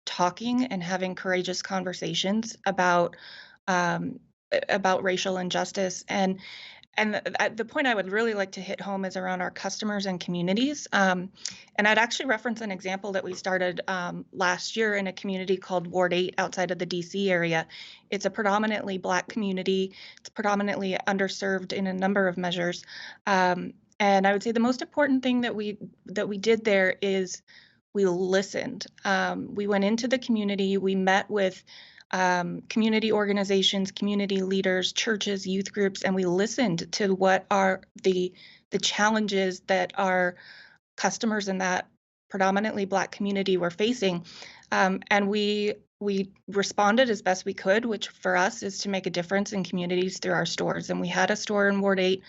talking and having courageous conversations about racial injustice. And And the point I would really like to hit home is around our customers and communities. And I'd actually reference an example that we started last year in a community called Ward 8 outside of the DC area. It's a predominantly Black community. It's predominantly underserved in a number of measures. And I would say the most important thing that we did there is we listened. We went into the community. We met with community organizations, community leaders, churches, youth groups, and we listened to what are the challenges that our customers in that predominantly Black community were facing. And we responded as best we could, which for us is to make a difference in communities through our stores. And we had a store in Ward 8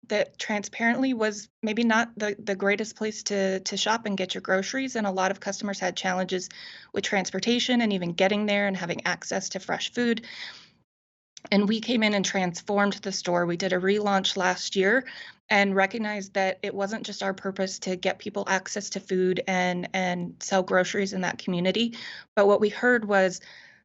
that transparently was maybe not the greatest place to shop and get your groceries. And a lot of customers had challenges with transportation and even getting there and having access to fresh food. And we came in and transformed the store. We did a relaunch last year and recognized that it wasn't just our purpose to get people access to food and sell groceries in that community, but what we heard was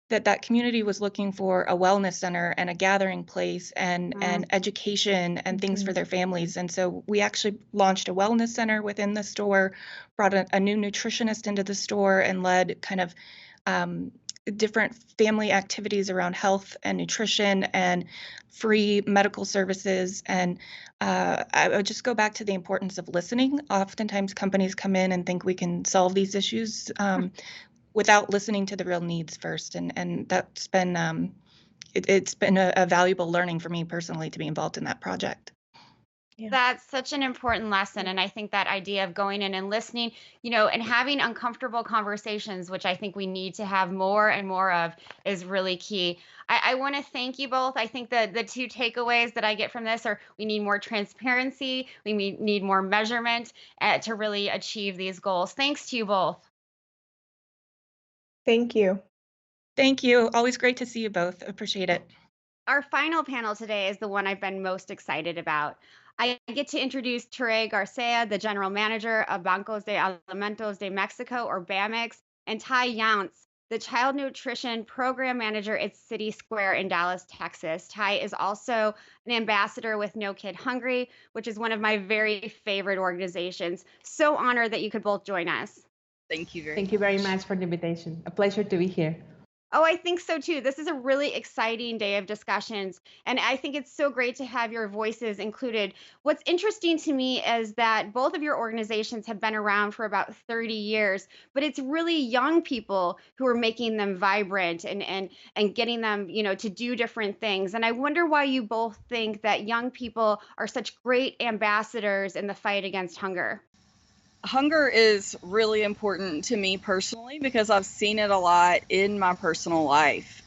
that community was looking for a wellness center and a gathering place and education and things for their families. And so we actually launched a wellness center within the store, brought a new nutritionist into the store, and led kind of different family activities around health and nutrition and free medical services. And I would just go back to the importance of listening. Oftentimes companies come in and think we can solve these issues without listening to the real needs first. And that's been, it's been a valuable learning for me personally to be involved in that project. Yeah. That's such an important lesson. And I think that idea of going in and listening, and having uncomfortable conversations, which I think we need to have more and more of, is really key. I want to thank you both. I think that the two takeaways that I get from this are we need more transparency, we need more measurement to really achieve these goals. Thanks to you both. Thank you. Thank you. Always great to see you both. Appreciate it. Our final panel today is the one I've been most excited about. I get to introduce Tere Garcia, the general manager of Bancos de Alimentos de Mexico, or BAMEX, and Ty Younts, the child nutrition program manager at City Square in Dallas, Texas. Ty is also an ambassador with No Kid Hungry, which is one of my very favorite organizations. So honored that you could both join us. Thank you very Thank you very much for the invitation. A pleasure to be here. Oh, I think so too. This is a really exciting day of discussions, and I think it's so great to have your voices included. What's interesting to me is that both of your organizations have been around for about 30 years, but it's really young people who are making them vibrant and getting them, to do different things. And I wonder why you both think that young people are such great ambassadors in the fight against hunger. Hunger is really important to me personally because I've seen it a lot in my personal life,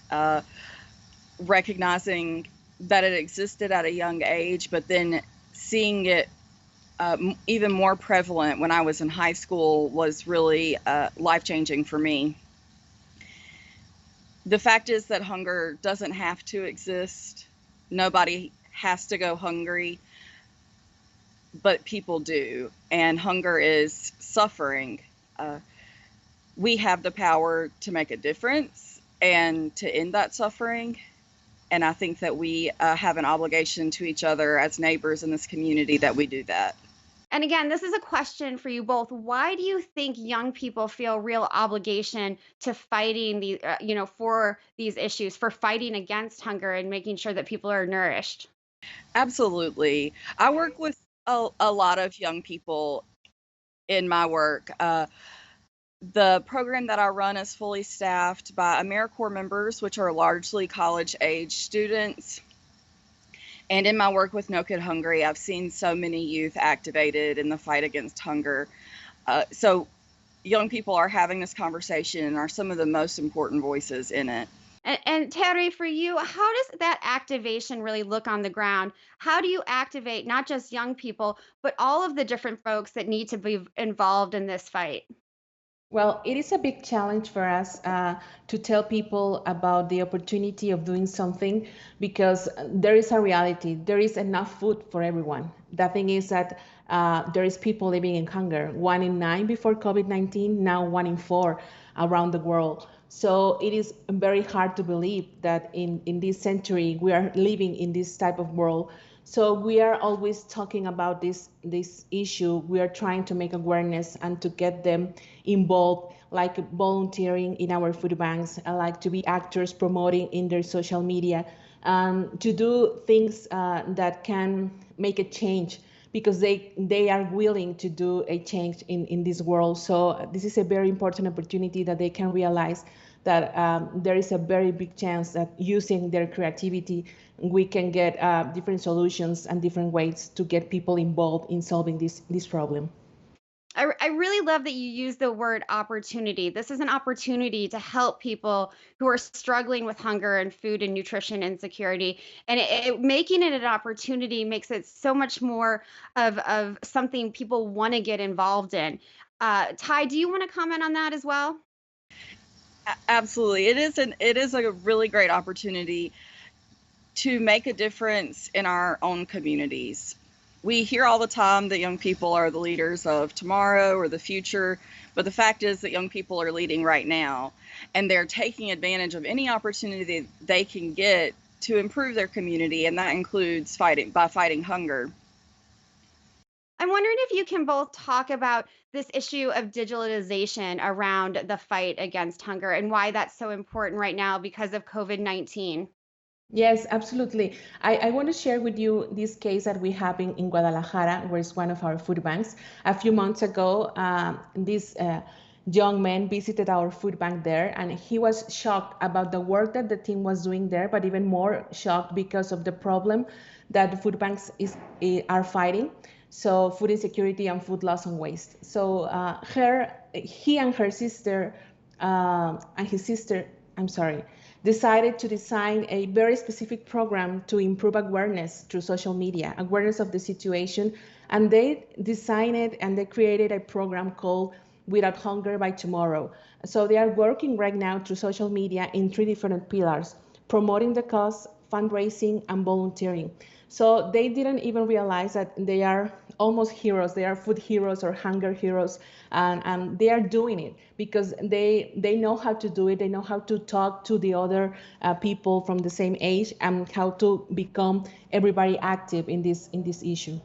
recognizing that it existed at a young age, but then seeing it even more prevalent when I was in high school was really life-changing for me. The fact is that hunger doesn't have to exist. Nobody has to go hungry. But people do, and hunger is suffering. We have the power to make a difference and to end that suffering. And I think that we have an obligation to each other as neighbors in this community that we do that. And again, this is a question for you both. Why do you think young people feel real obligation to fighting for these issues, for fighting against hunger and making sure that people are nourished? Absolutely. I work with a lot of young people in my work. The program that I run is fully staffed by AmeriCorps members, which are largely college-age students. And in my work with No Kid Hungry, I've seen so many youth activated in the fight against hunger. So young people are having this conversation and are some of the most important voices in it. And Terry, for you, how does that activation really look on the ground? How do you activate not just young people, but all of the different folks that need to be involved in this fight? Well, it is a big challenge for us to tell people about the opportunity of doing something because there is a reality. There is enough food for everyone. The thing is that there is people living in hunger. 1 in 9 before COVID-19, now 1 in 4 around the world. So it is very hard to believe that in this century we are living in this type of world. So we are always talking about this issue. We are trying to make awareness and to get them involved, like volunteering in our food banks, like to be actors promoting in their social media, to do things that can make a change, because they are willing to do a change in this world. So this is a very important opportunity that they can realize that there is a very big chance that using their creativity, we can get different solutions and different ways to get people involved in solving this problem. I really love that you use the word opportunity. This is an opportunity to help people who are struggling with hunger and food and nutrition insecurity. And making it an opportunity makes it so much more of something people want to get involved in. Ty, do you want to comment on that as well? Absolutely. It is a really great opportunity to make a difference in our own communities. We hear all the time that young people are the leaders of tomorrow or the future, but the fact is that young people are leading right now, and they're taking advantage of any opportunity they can get to improve their community, and that includes fighting hunger. I'm wondering if you can both talk about this issue of digitalization around the fight against hunger and why that's so important right now because of COVID-19. Yes, absolutely. I want to share with you this case that we have in Guadalajara, where it's one of our food banks. A few months ago, this young man visited our food bank there, and he was shocked about the work that the team was doing there, but even more shocked because of the problem that the food banks are fighting. So food insecurity and food loss and waste. So he and her sister and his sister, I'm sorry, decided to design a very specific program to improve awareness through social media, awareness of the situation. And they designed it and they created a program called Without Hunger by Tomorrow. So they are working right now through social media in 3 different pillars: promoting the cause, fundraising, and volunteering. So they didn't even realize that they are almost heroes. They are food heroes or hunger heroes, and they are doing it because they know how to do it. They know how to talk to the other people from the same age and how to become everybody active in this issue.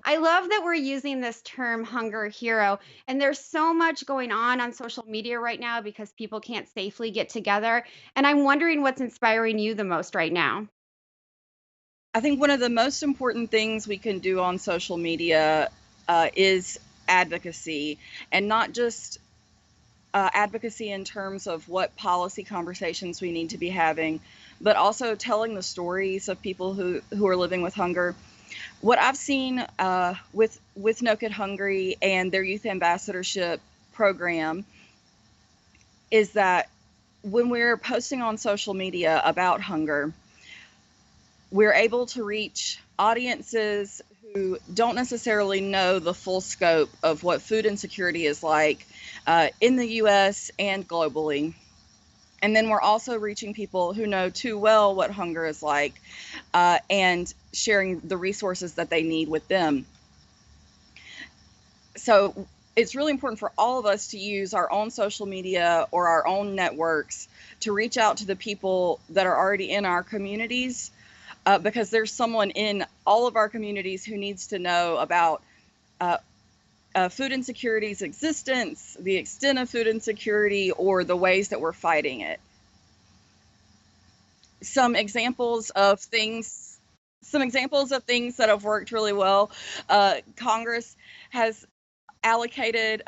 I love that we're using this term hunger hero, and there's so much going on social media right now because people can't safely get together. And I'm wondering what's inspiring you the most right now. I think one of the most important things we can do on social media is advocacy, and not just advocacy in terms of what policy conversations we need to be having, but also telling the stories of people who are living with hunger. What I've seen with No Kid Hungry and their youth ambassadorship program is that when we're posting on social media about hunger, we're able to reach audiences who don't necessarily know the full scope of what food insecurity is like in the US and globally. And then we're also reaching people who know too well what hunger is like and sharing the resources that they need with them. So it's really important for all of us to use our own social media or our own networks to reach out to the people that are already in our communities, because there's someone in all of our communities who needs to know about food insecurity's existence, the extent of food insecurity, or the ways that we're fighting it. Some examples of things that have worked really well. Congress has allocated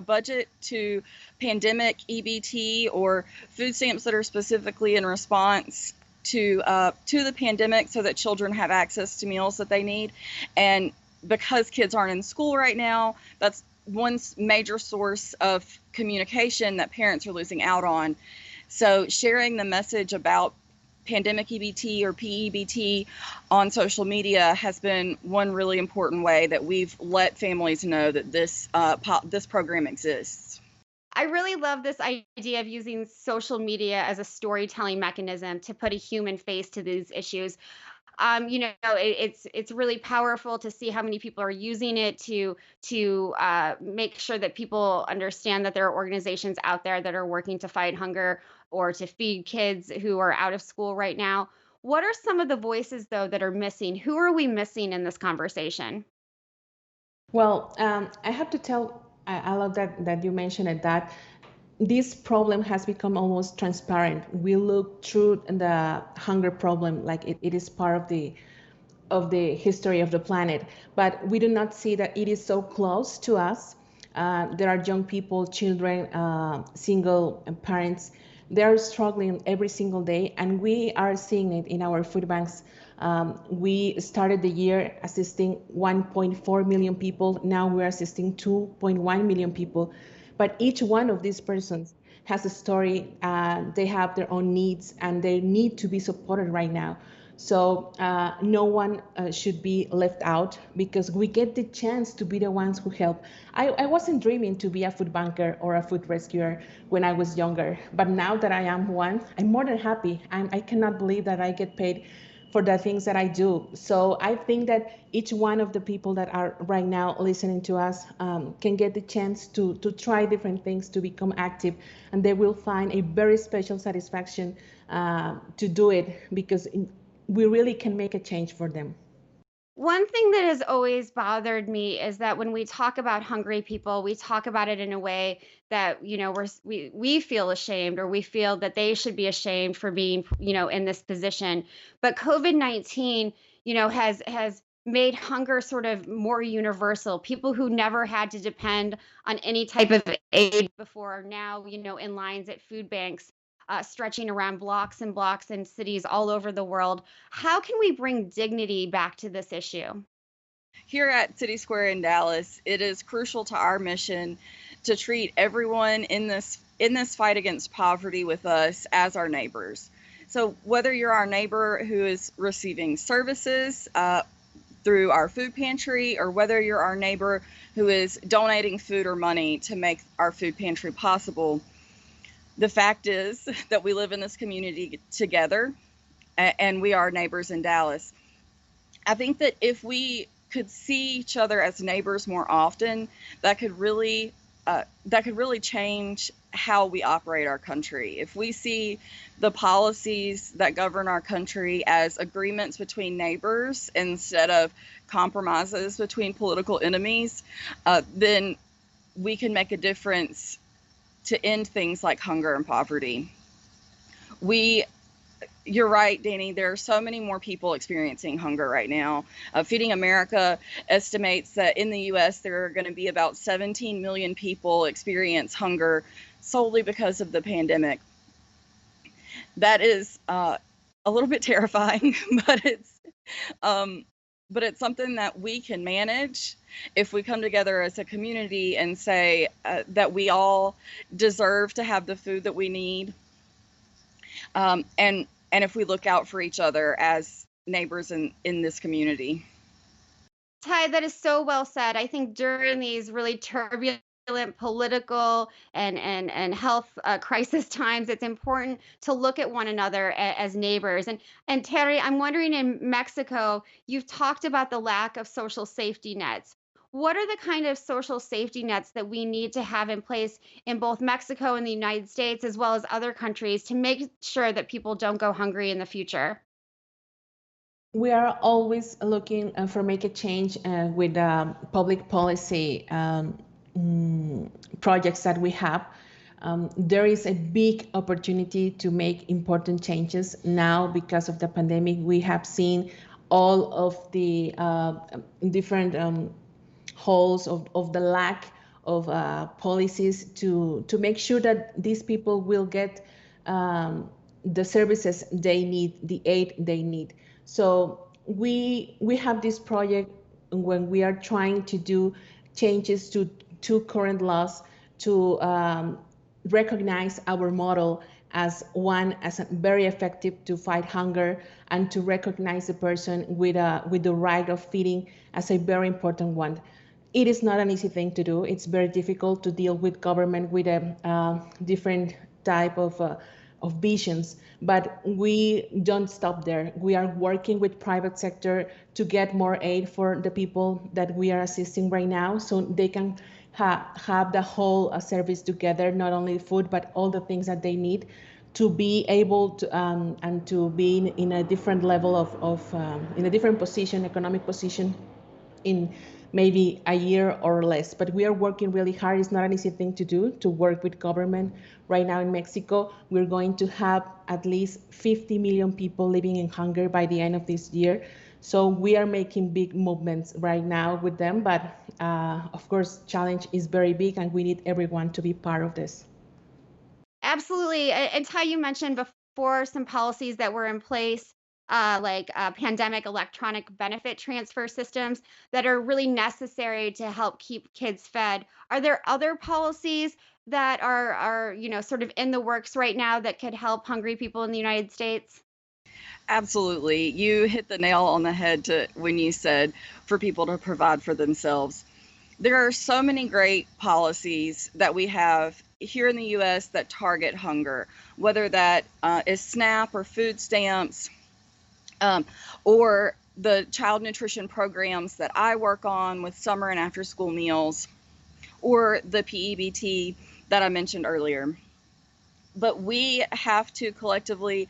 budget to pandemic EBT or food stamps that are specifically in response to the pandemic, so that children have access to meals that they need. And because kids aren't in school right now, that's one major source of communication that parents are losing out on. So sharing the message about pandemic EBT or PEBT on social media has been one really important way that we've let families know that this program exists. I really love this idea of using social media as a storytelling mechanism to put a human face to these issues. It's really powerful to see how many people are using it to make sure that people understand that there are organizations out there that are working to fight hunger or to feed kids who are out of school right now. What are some of the voices, though, that are missing? Who are we missing in this conversation? Well, I have to tell, I love that you mentioned it, that this problem has become almost transparent. We look through the hunger problem like it is part of the history of the planet, but we do not see that it is so close to us. There are young people, children, single parents. They are struggling every single day, and we are seeing it in our food banks. We started the year assisting 1.4 million people. Now we're assisting 2.1 million people. But each one of these persons has a story. They have their own needs, and they need to be supported right now. So no one should be left out, because we get the chance to be the ones who help. I wasn't dreaming to be a food banker or a food rescuer when I was younger, but now that I am one, I'm more than happy. I cannot believe that I get paid for the things that I do. So I think that each one of the people that are right now listening to us can get the chance to try different things, to become active, and they will find a very special satisfaction to do it, because we really can make a change for them. One thing that has always bothered me is that when we talk about hungry people, we talk about it in a way that, we feel ashamed, or we feel that they should be ashamed for being, in this position. But COVID-19, has made hunger sort of more universal. People who never had to depend on any type of aid before are now, in lines at food banks, stretching around blocks and blocks in cities all over the world. How can we bring dignity back to this issue? Here at City Square in Dallas, it is crucial to our mission to treat everyone in this fight against poverty with us as our neighbors. So whether you're our neighbor who is receiving services through our food pantry, or whether you're our neighbor who is donating food or money to make our food pantry possible, the fact is that we live in this community together, and we are neighbors in Dallas. I think that if we could see each other as neighbors more often, that could really change how we operate our country. If we see the policies that govern our country as agreements between neighbors instead of compromises between political enemies, then we can make a difference to end things like hunger and poverty. You're right, Danny, there are so many more people experiencing hunger right now. Feeding America estimates that in the US there are going to be about 17 million people experience hunger solely because of the pandemic. That is a little bit terrifying, but it's something that we can manage if we come together as a community and say that we all deserve to have the food that we need. And if we look out for each other as neighbors in this community. Ty, that is so well said. I think during these really turbulent political and health crisis times, it's important to look at one another as neighbors. And Terry, I'm wondering, in Mexico, you've talked about the lack of social safety nets. What are the kind of social safety nets that we need to have in place in both Mexico and the United States, as well as other countries, to make sure that people don't go hungry in the future? We are always looking for make a change with public policy projects that we have. There is a big opportunity to make important changes now because of the pandemic. We have seen all of the different holes of the lack of policies to make sure that these people will get the services they need, the aid they need. So we have this project when we are trying to do changes to current laws to recognize our model as very effective to fight hunger, and to recognize the person with the right of feeding as a very important one. It is not an easy thing to do. It's very difficult to deal with government with a different type of visions, but we don't stop there. We are working with private sector to get more aid for the people that we are assisting right now, so they can have the whole service together, not only food, but all the things that they need to be able to and to be in a different level of in a different position, economic position, in maybe a year or less. But we are working really hard. It's not an easy thing to do, to work with government. Right now in Mexico, we're going to have at least 50 million people living in hunger by the end of this year. So we are making big movements right now with them, but of course, challenge is very big, and we need everyone to be part of this. Absolutely. And Ty, you mentioned before some policies that were in place, like pandemic electronic benefit transfer systems that are really necessary to help keep kids fed. Are there other policies that are sort of in the works right now that could help hungry people in the United States? Absolutely. You hit the nail on the head when you said for people to provide for themselves. There are so many great policies that we have here in the U.S. that target hunger, whether that is SNAP or food stamps, or the child nutrition programs that I work on with summer and after school meals, or the PEBT that I mentioned earlier. But we have to collectively,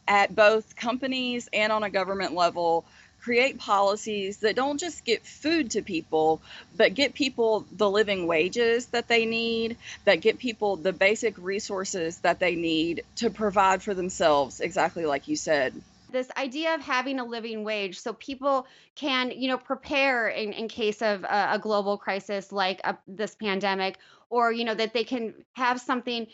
at both companies and on a government level, create policies that don't just get food to people, but get people the living wages that they need, that get people the basic resources that they need to provide for themselves, exactly like you said. This idea of having a living wage so people can, prepare in case of a global crisis like this pandemic, or, that they can have something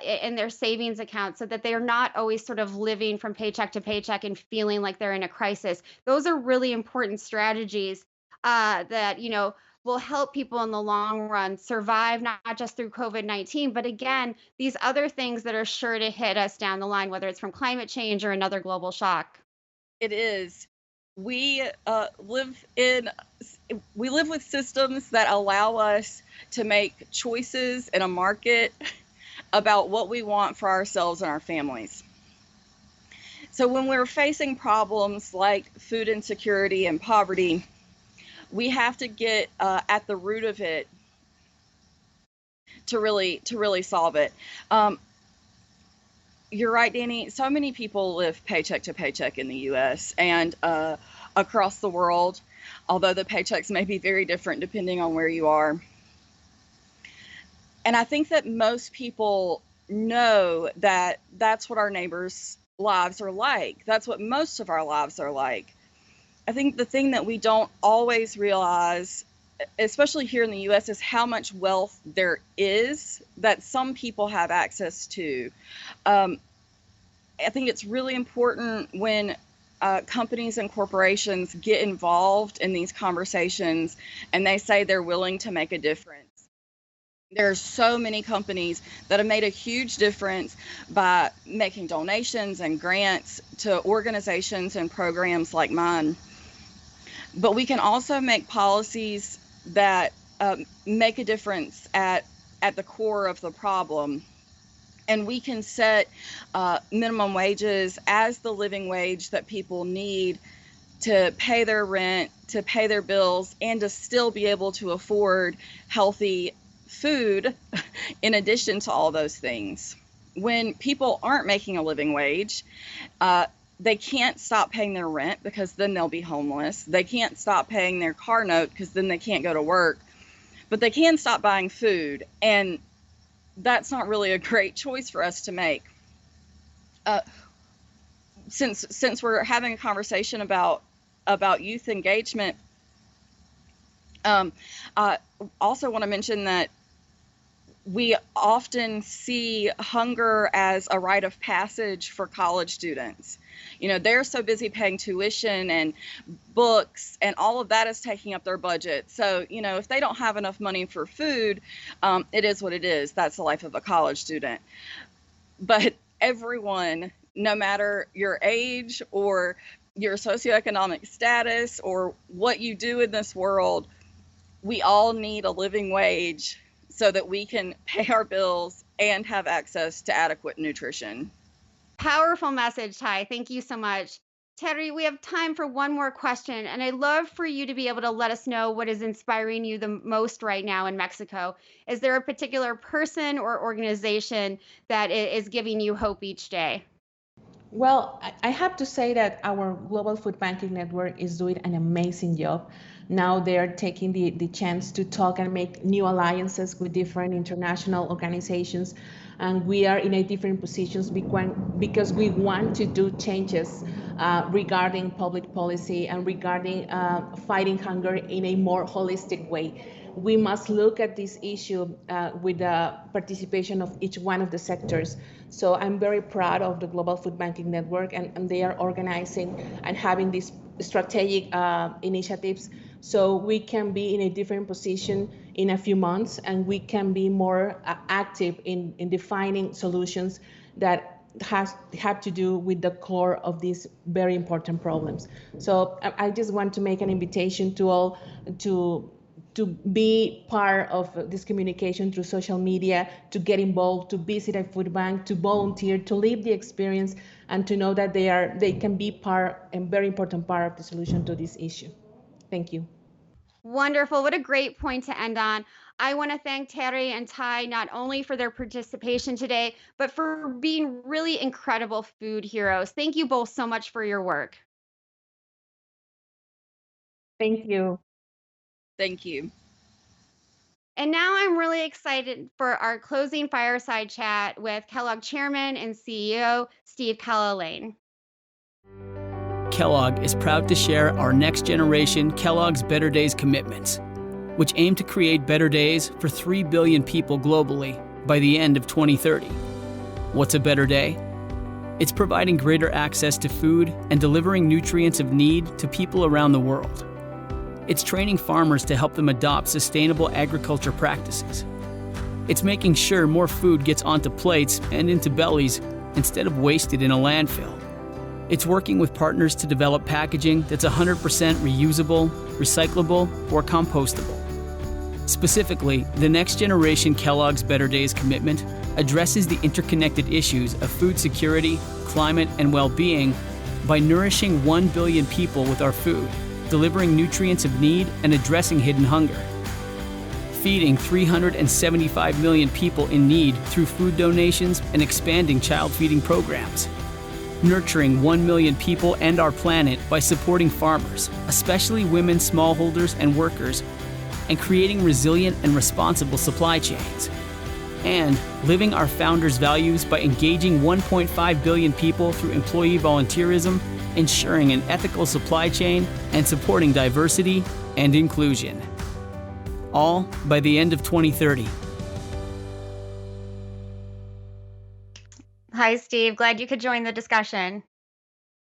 in their savings account so that they are not always sort of living from paycheck to paycheck and feeling like they're in a crisis. Those are really important strategies that, will help people in the long run survive, not just through COVID-19, but again, these other things that are sure to hit us down the line, whether it's from climate change or another global shock. It is. We live with systems that allow us to make choices in a market about what we want for ourselves and our families. So when we're facing problems like food insecurity and poverty, we have to get at the root of it to really solve it. You're right, Danny. So many people live paycheck to paycheck in the U.S. and across the world, although the paychecks may be very different depending on where you are. And I think that most people know that that's what our neighbors' lives are like. That's what most of our lives are like. I think the thing that we don't always realize, especially here in the U.S., is how much wealth there is that some people have access to. I think it's really important when companies and corporations get involved in these conversations and they say they're willing to make a difference. There are so many companies that have made a huge difference by making donations and grants to organizations and programs like mine. But we can also make policies that make a difference at the core of the problem. And we can set minimum wages as the living wage that people need to pay their rent, to pay their bills, and to still be able to afford healthy food in addition to all those things. When people aren't making a living wage, they can't stop paying their rent because then they'll be homeless. They can't stop paying their car note because then they can't go to work. But they can stop buying food, and that's not really a great choice for us to make. Since we're having a conversation about youth engagement, I also want to mention that we often see hunger as a rite of passage for college students. They're so busy paying tuition and books, and all of that is taking up their budget. So, if they don't have enough money for food, it is what it is. That's the life of a college student. But everyone, no matter your age or your socioeconomic status or what you do in this world, we all need a living wage so that we can pay our bills and have access to adequate nutrition. Powerful message, Ty. Thank you so much. Terry, we have time for one more question, and I'd love for you to be able to let us know what is inspiring you the most right now in Mexico. Is there a particular person or organization that is giving you hope each day? Well, I have to say that our Global Food Banking Network is doing an amazing job. Now they're taking the chance to talk and make new alliances with different international organizations. And we are in a different positions because we want to do changes regarding public policy and regarding fighting hunger in a more holistic way. We must look at this issue with the participation of each one of the sectors. So I'm very proud of the Global Food Banking Network, and they are organizing and having these strategic initiatives so we can be in a different position in a few months, and we can be more active in defining solutions that have to do with the core of these very important problems. So I just want to make an invitation to all to be part of this communication through social media, to get involved, to visit a food bank, to volunteer, to live the experience, and to know that they can be part and very important part of the solution to this issue. Thank you. Wonderful. What a great point to end on. I want to thank Terry and Ty not only for their participation today, but for being really incredible food heroes. Thank you both so much for your work. Thank you. Thank you. And now I'm really excited for our closing fireside chat with Kellogg Chairman and CEO, Steve Cahillane. Kellogg is proud to share our next generation Kellogg's Better Days commitments, which aim to create better days for 3 billion people globally by the end of 2030. What's a better day? It's providing greater access to food and delivering nutrients of need to people around the world. It's training farmers to help them adopt sustainable agriculture practices. It's making sure more food gets onto plates and into bellies instead of wasted in a landfill. It's working with partners to develop packaging that's 100% reusable, recyclable, or compostable. Specifically, the next generation Kellogg's Better Days commitment addresses the interconnected issues of food security, climate, and well-being by nourishing 1 billion people with our food, delivering nutrients of need and addressing hidden hunger. Feeding 375 million people in need through food donations and expanding child feeding programs. Nurturing 1 million people and our planet by supporting farmers, especially women smallholders and workers, and creating resilient and responsible supply chains. And living our founders' values by engaging 1.5 billion people through employee volunteerism, ensuring an ethical supply chain, and supporting diversity and inclusion. All by the end of 2030. Hi, Steve. Glad you could join the discussion.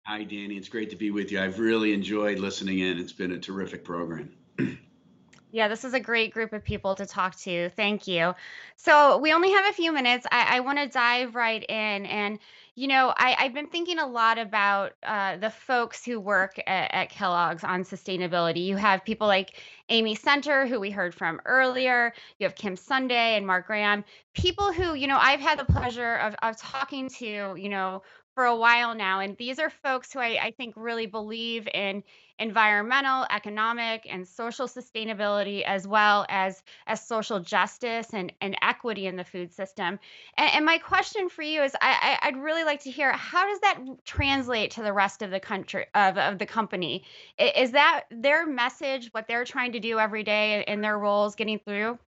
Hi, Danny. It's great to be with you. I've really enjoyed listening in. It's been a terrific program. Yeah, this is a great group of people to talk to. Thank you. So we only have a few minutes. I want to dive right in. And, I've been thinking a lot about the folks who work at Kellogg's on sustainability. You have people like Amy Center, who we heard from earlier. You have Kim Sunday and Mark Graham, people who, I've had the pleasure of talking to, for a while now. And these are folks who I think really believe in environmental, economic, and social sustainability, as well as social justice and equity in the food system. And my question for you is, I'd really like to hear, how does that translate to the rest of the country, of the company? Is that their message, what they're trying to do every day in their roles, getting through?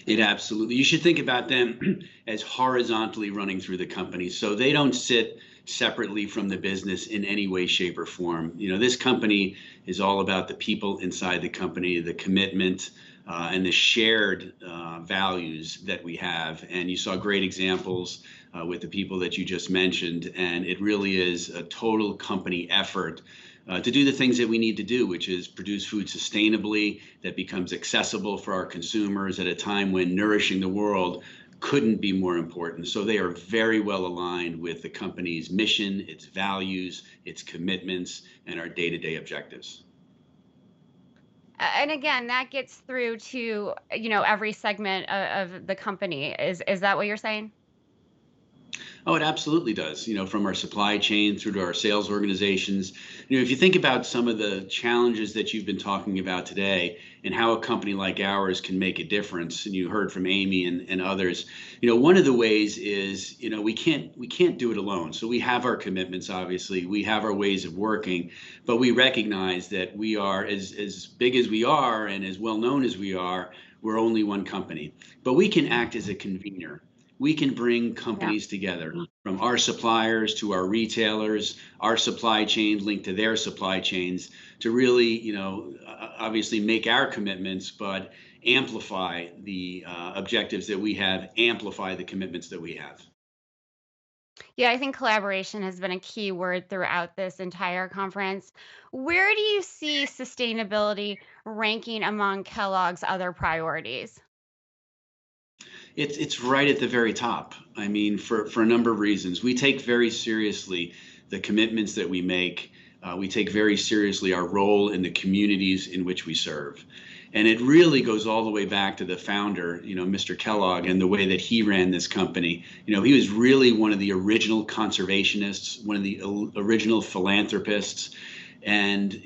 It absolutely. You should think about them as horizontally running through the company. So they don't sit separately from the business in any way, shape, or form. This company is all about the people inside the company, the commitment, and the shared values that we have. And you saw great examples with the people that you just mentioned. And it really is a total company effort to do the things that we need to do, which is produce food sustainably that becomes accessible for our consumers at a time when nourishing the world couldn't be more important. So they are very well aligned with the company's mission, its values, its commitments, and our day-to-day objectives. And again, that gets through to, every segment of the company. Is that what you're saying? Oh, it absolutely does. From our supply chain through to our sales organizations. If you think about some of the challenges that you've been talking about today and how a company like ours can make a difference, and you heard from Amy and others, one of the ways is, we can't do it alone. So we have our commitments, obviously, we have our ways of working, but we recognize that we are as big as we are and as well known as we are, we're only one company, but we can act as a convener. We can bring companies together, from our suppliers to our retailers, our supply chain linked to their supply chains, to really, obviously make our commitments, but amplify the objectives that we have, amplify the commitments that we have. Yeah, I think collaboration has been a key word throughout this entire conference. Where do you see sustainability ranking among Kellogg's other priorities? It's right at the very top. I mean, for a number of reasons. We take very seriously the commitments that we make. We take very seriously our role in the communities in which we serve. And it really goes all the way back to the founder, Mr. Kellogg, and the way that he ran this company. He was really one of the original conservationists, one of the original philanthropists. And,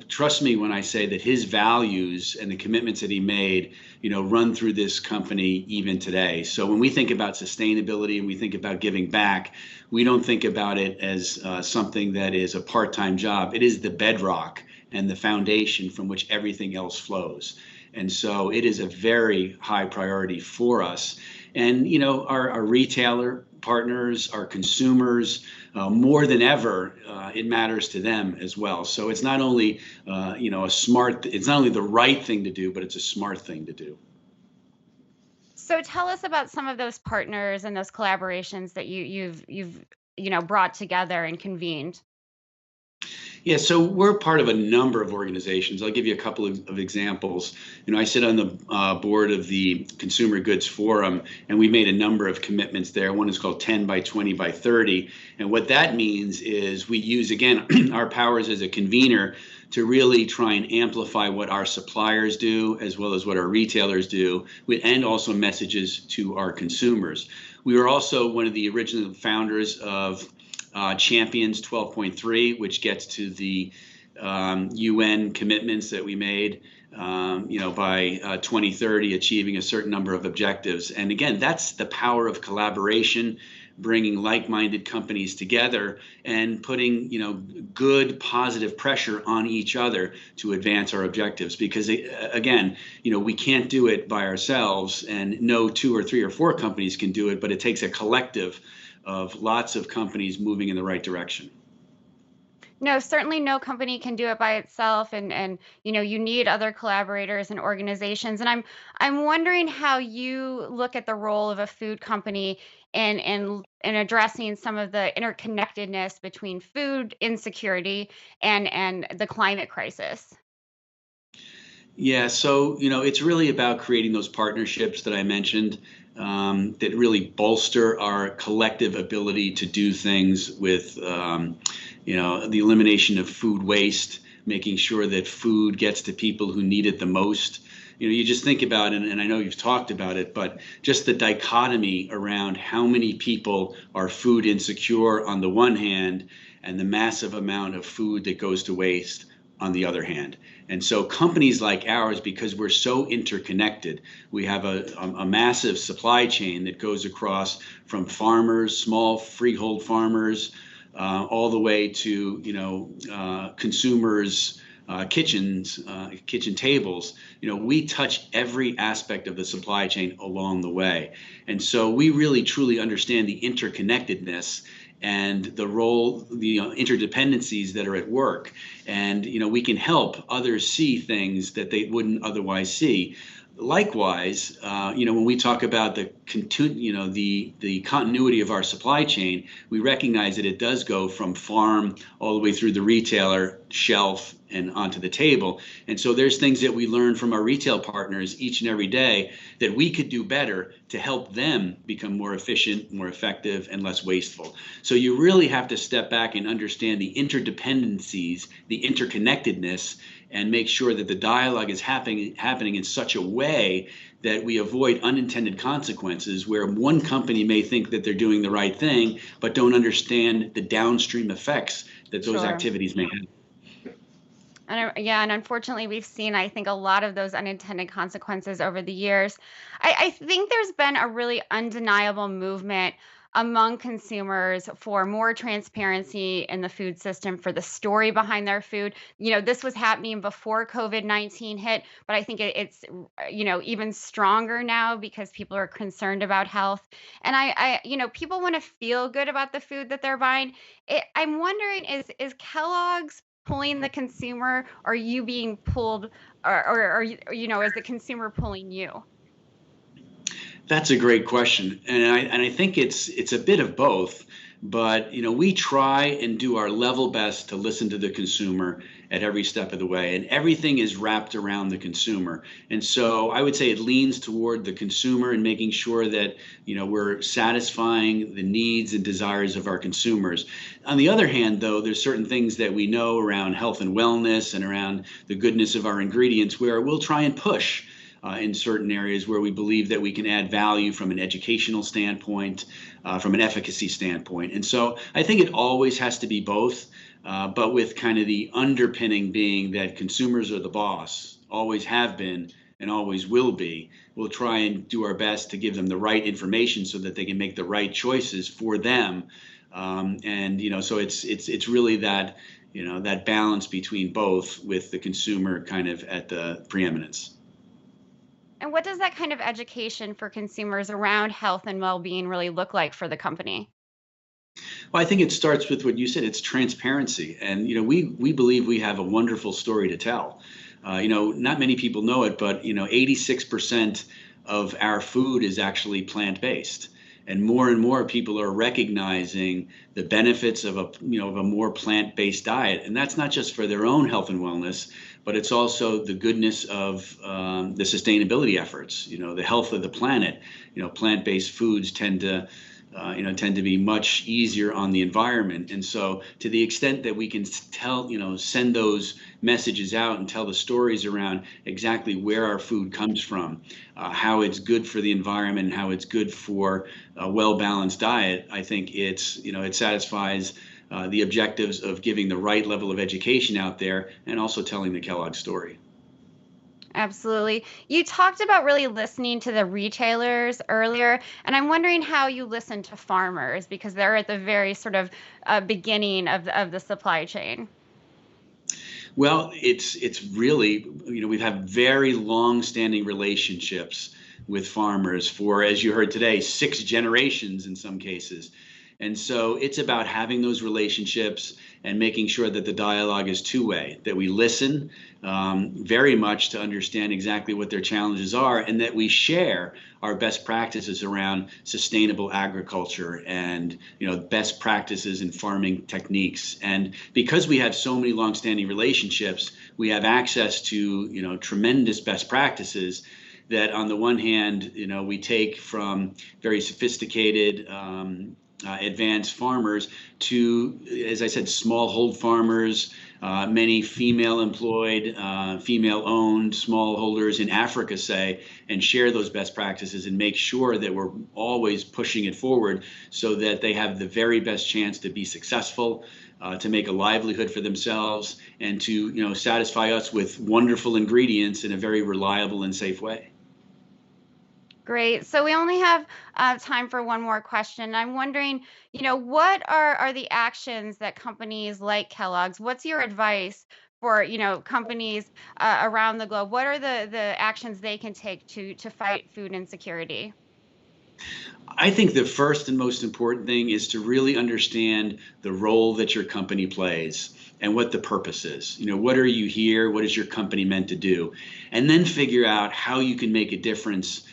trust me when I say that his values and the commitments that he made, run through this company even today. So when we think about sustainability and we think about giving back, we don't think about it as something that is a part-time job. It is the bedrock and the foundation from which everything else flows. And so it is a very high priority for us. And, our retailer partners, our consumers, more than ever, it matters to them as well. So it's not only, it's not only the right thing to do, but it's a smart thing to do. So tell us about some of those partners and those collaborations that you've brought together and convened. Yeah, so we're part of a number of organizations. I'll give you a couple of examples. I sit on the board of the Consumer Goods Forum, and we made a number of commitments there. One is called 10 by 20 by 30. And what that means is we use, again, our powers as a convener to really try and amplify what our suppliers do, as well as what our retailers do, and also messages to our consumers. We were also one of the original founders of Champions 12.3, which gets to the UN commitments that we made, by 2030, achieving a certain number of objectives. And again, that's the power of collaboration, bringing like-minded companies together and putting, good, positive pressure on each other to advance our objectives. Because again, we can't do it by ourselves, and no 2 or 3 or 4 companies can do it, but it takes a collective of lots of companies moving in the right direction. No, certainly no company can do it by itself, and you need other collaborators and organizations. And I'm wondering how you look at the role of a food company in addressing some of the interconnectedness between food insecurity and the climate crisis. Yeah, so it's really about creating those partnerships that I mentioned, that really bolster our collective ability to do things with, the elimination of food waste, making sure that food gets to people who need it the most. You just think about it, and I know you've talked about it, but just the dichotomy around how many people are food insecure on the one hand, and the massive amount of food that goes to waste on the other hand. And so companies like ours, because we're so interconnected, we have a massive supply chain that goes across from farmers, small freehold farmers, all the way to consumers' kitchen tables. We touch every aspect of the supply chain along the way. And so we really truly understand the interconnectedness and the role, the interdependencies that are at work. And, we can help others see things that they wouldn't otherwise see. Likewise, when we talk about the continuity of our supply chain, we recognize that it does go from farm all the way through the retailer shelf and onto the table. And so there's things that we learn from our retail partners each and every day that we could do better to help them become more efficient, more effective, and less wasteful. So you really have to step back and understand the interdependencies, the interconnectedness, and make sure that the dialogue is happening in such a way that we avoid unintended consequences where one company may think that they're doing the right thing, but don't understand the downstream effects that those Sure. activities may have. And unfortunately, we've seen, I think, a lot of those unintended consequences over the years. I think there's been a really undeniable movement among consumers for more transparency in the food system, for the story behind their food. This was happening before COVID-19 hit, but I think it's even stronger now because people are concerned about health. And people want to feel good about the food that they're buying. I'm wondering, is Kellogg's pulling the consumer, or are you being pulled, or is the consumer pulling you? That's a great question, and I think it's a bit of both. But we try and do our level best to listen to the consumer at every step of the way, and everything is wrapped around the consumer. And so I would say it leans toward the consumer and making sure that we're satisfying the needs and desires of our consumers. On the other hand, though, there's certain things that we know around health and wellness and around the goodness of our ingredients where we'll try and push in certain areas where we believe that we can add value from an educational standpoint, from an efficacy standpoint. And so I think it always has to be both, but with kind of the underpinning being that consumers are the boss, always have been and always will be. We'll try and do our best to give them the right information so that they can make the right choices for them. So it's really that, that balance between both, with the consumer kind of at the preeminence. And what does that kind of education for consumers around health and well-being really look like for the company? Well, I think it starts with what you said. It's transparency. And, we believe we have a wonderful story to tell. Not many people know it, but, 86% of our food is actually plant-based. And more people are recognizing the benefits of a more plant-based diet. And that's not just for their own health and wellness, but it's also the goodness of the sustainability efforts, the health of the planet. Plant-based foods tend to be much easier on the environment. And so to the extent that we can send those messages out and tell the stories around exactly where our food comes from, how it's good for the environment, and how it's good for a well-balanced diet, I think it satisfies the objectives of giving the right level of education out there and also telling the Kellogg story. Absolutely. You talked about really listening to the retailers earlier, and I'm wondering how you listen to farmers, because they're at the very sort of beginning of the supply chain. Well, it's really, we've had very long-standing relationships with farmers for, as you heard today, 6 generations in some cases. And so it's about having those relationships and making sure that the dialogue is two-way, that we listen very much to understand exactly what their challenges are, and that we share our best practices around sustainable agriculture and best practices in farming techniques. And because we have so many longstanding relationships, we have access to tremendous best practices that, on the one hand, we take from very sophisticated advanced farmers to, as I said, smallhold farmers, many female-employed, female-owned smallholders in Africa, say, and share those best practices and make sure that we're always pushing it forward so that they have the very best chance to be successful, to make a livelihood for themselves, and to satisfy us with wonderful ingredients in a very reliable and safe way. Great. So we only have time for one more question. I'm wondering, what are the actions that companies like Kellogg's, what's your advice for, companies around the globe? What are the actions they can take to fight food insecurity? I think the first and most important thing is to really understand the role that your company plays and what the purpose is. What are you here? What is your company meant to do? And then figure out how you can make a difference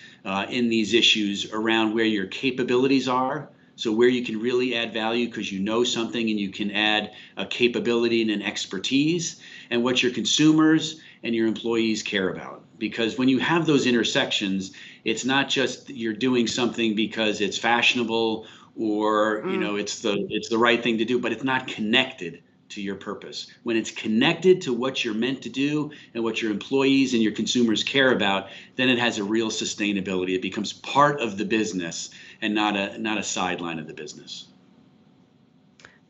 in these issues around where your capabilities are. So where you can really add value because you know something and you can add a capability and an expertise, and what your consumers and your employees care about. Because when you have those intersections, it's not just you're doing something because it's fashionable or it's the right thing to do, but it's not connected to your purpose. When it's connected to what you're meant to do and what your employees and your consumers care about, then it has a real sustainability. It becomes part of the business and not a sideline of the business.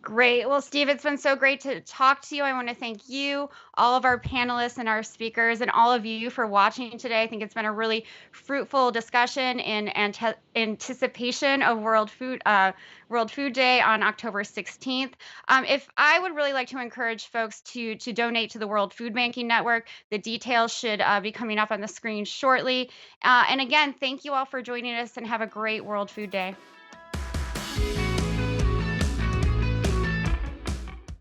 Great. Well, Steve, it's been so great to talk to you. I want to thank you, all of our panelists and our speakers, and all of you for watching today. I think it's been a really fruitful discussion in anticipation of World Food Day on October 16th. If I would really like to encourage folks to donate to the World Food Banking Network, the details should be coming up on the screen shortly. And again, thank you all for joining us, and have a great World Food Day.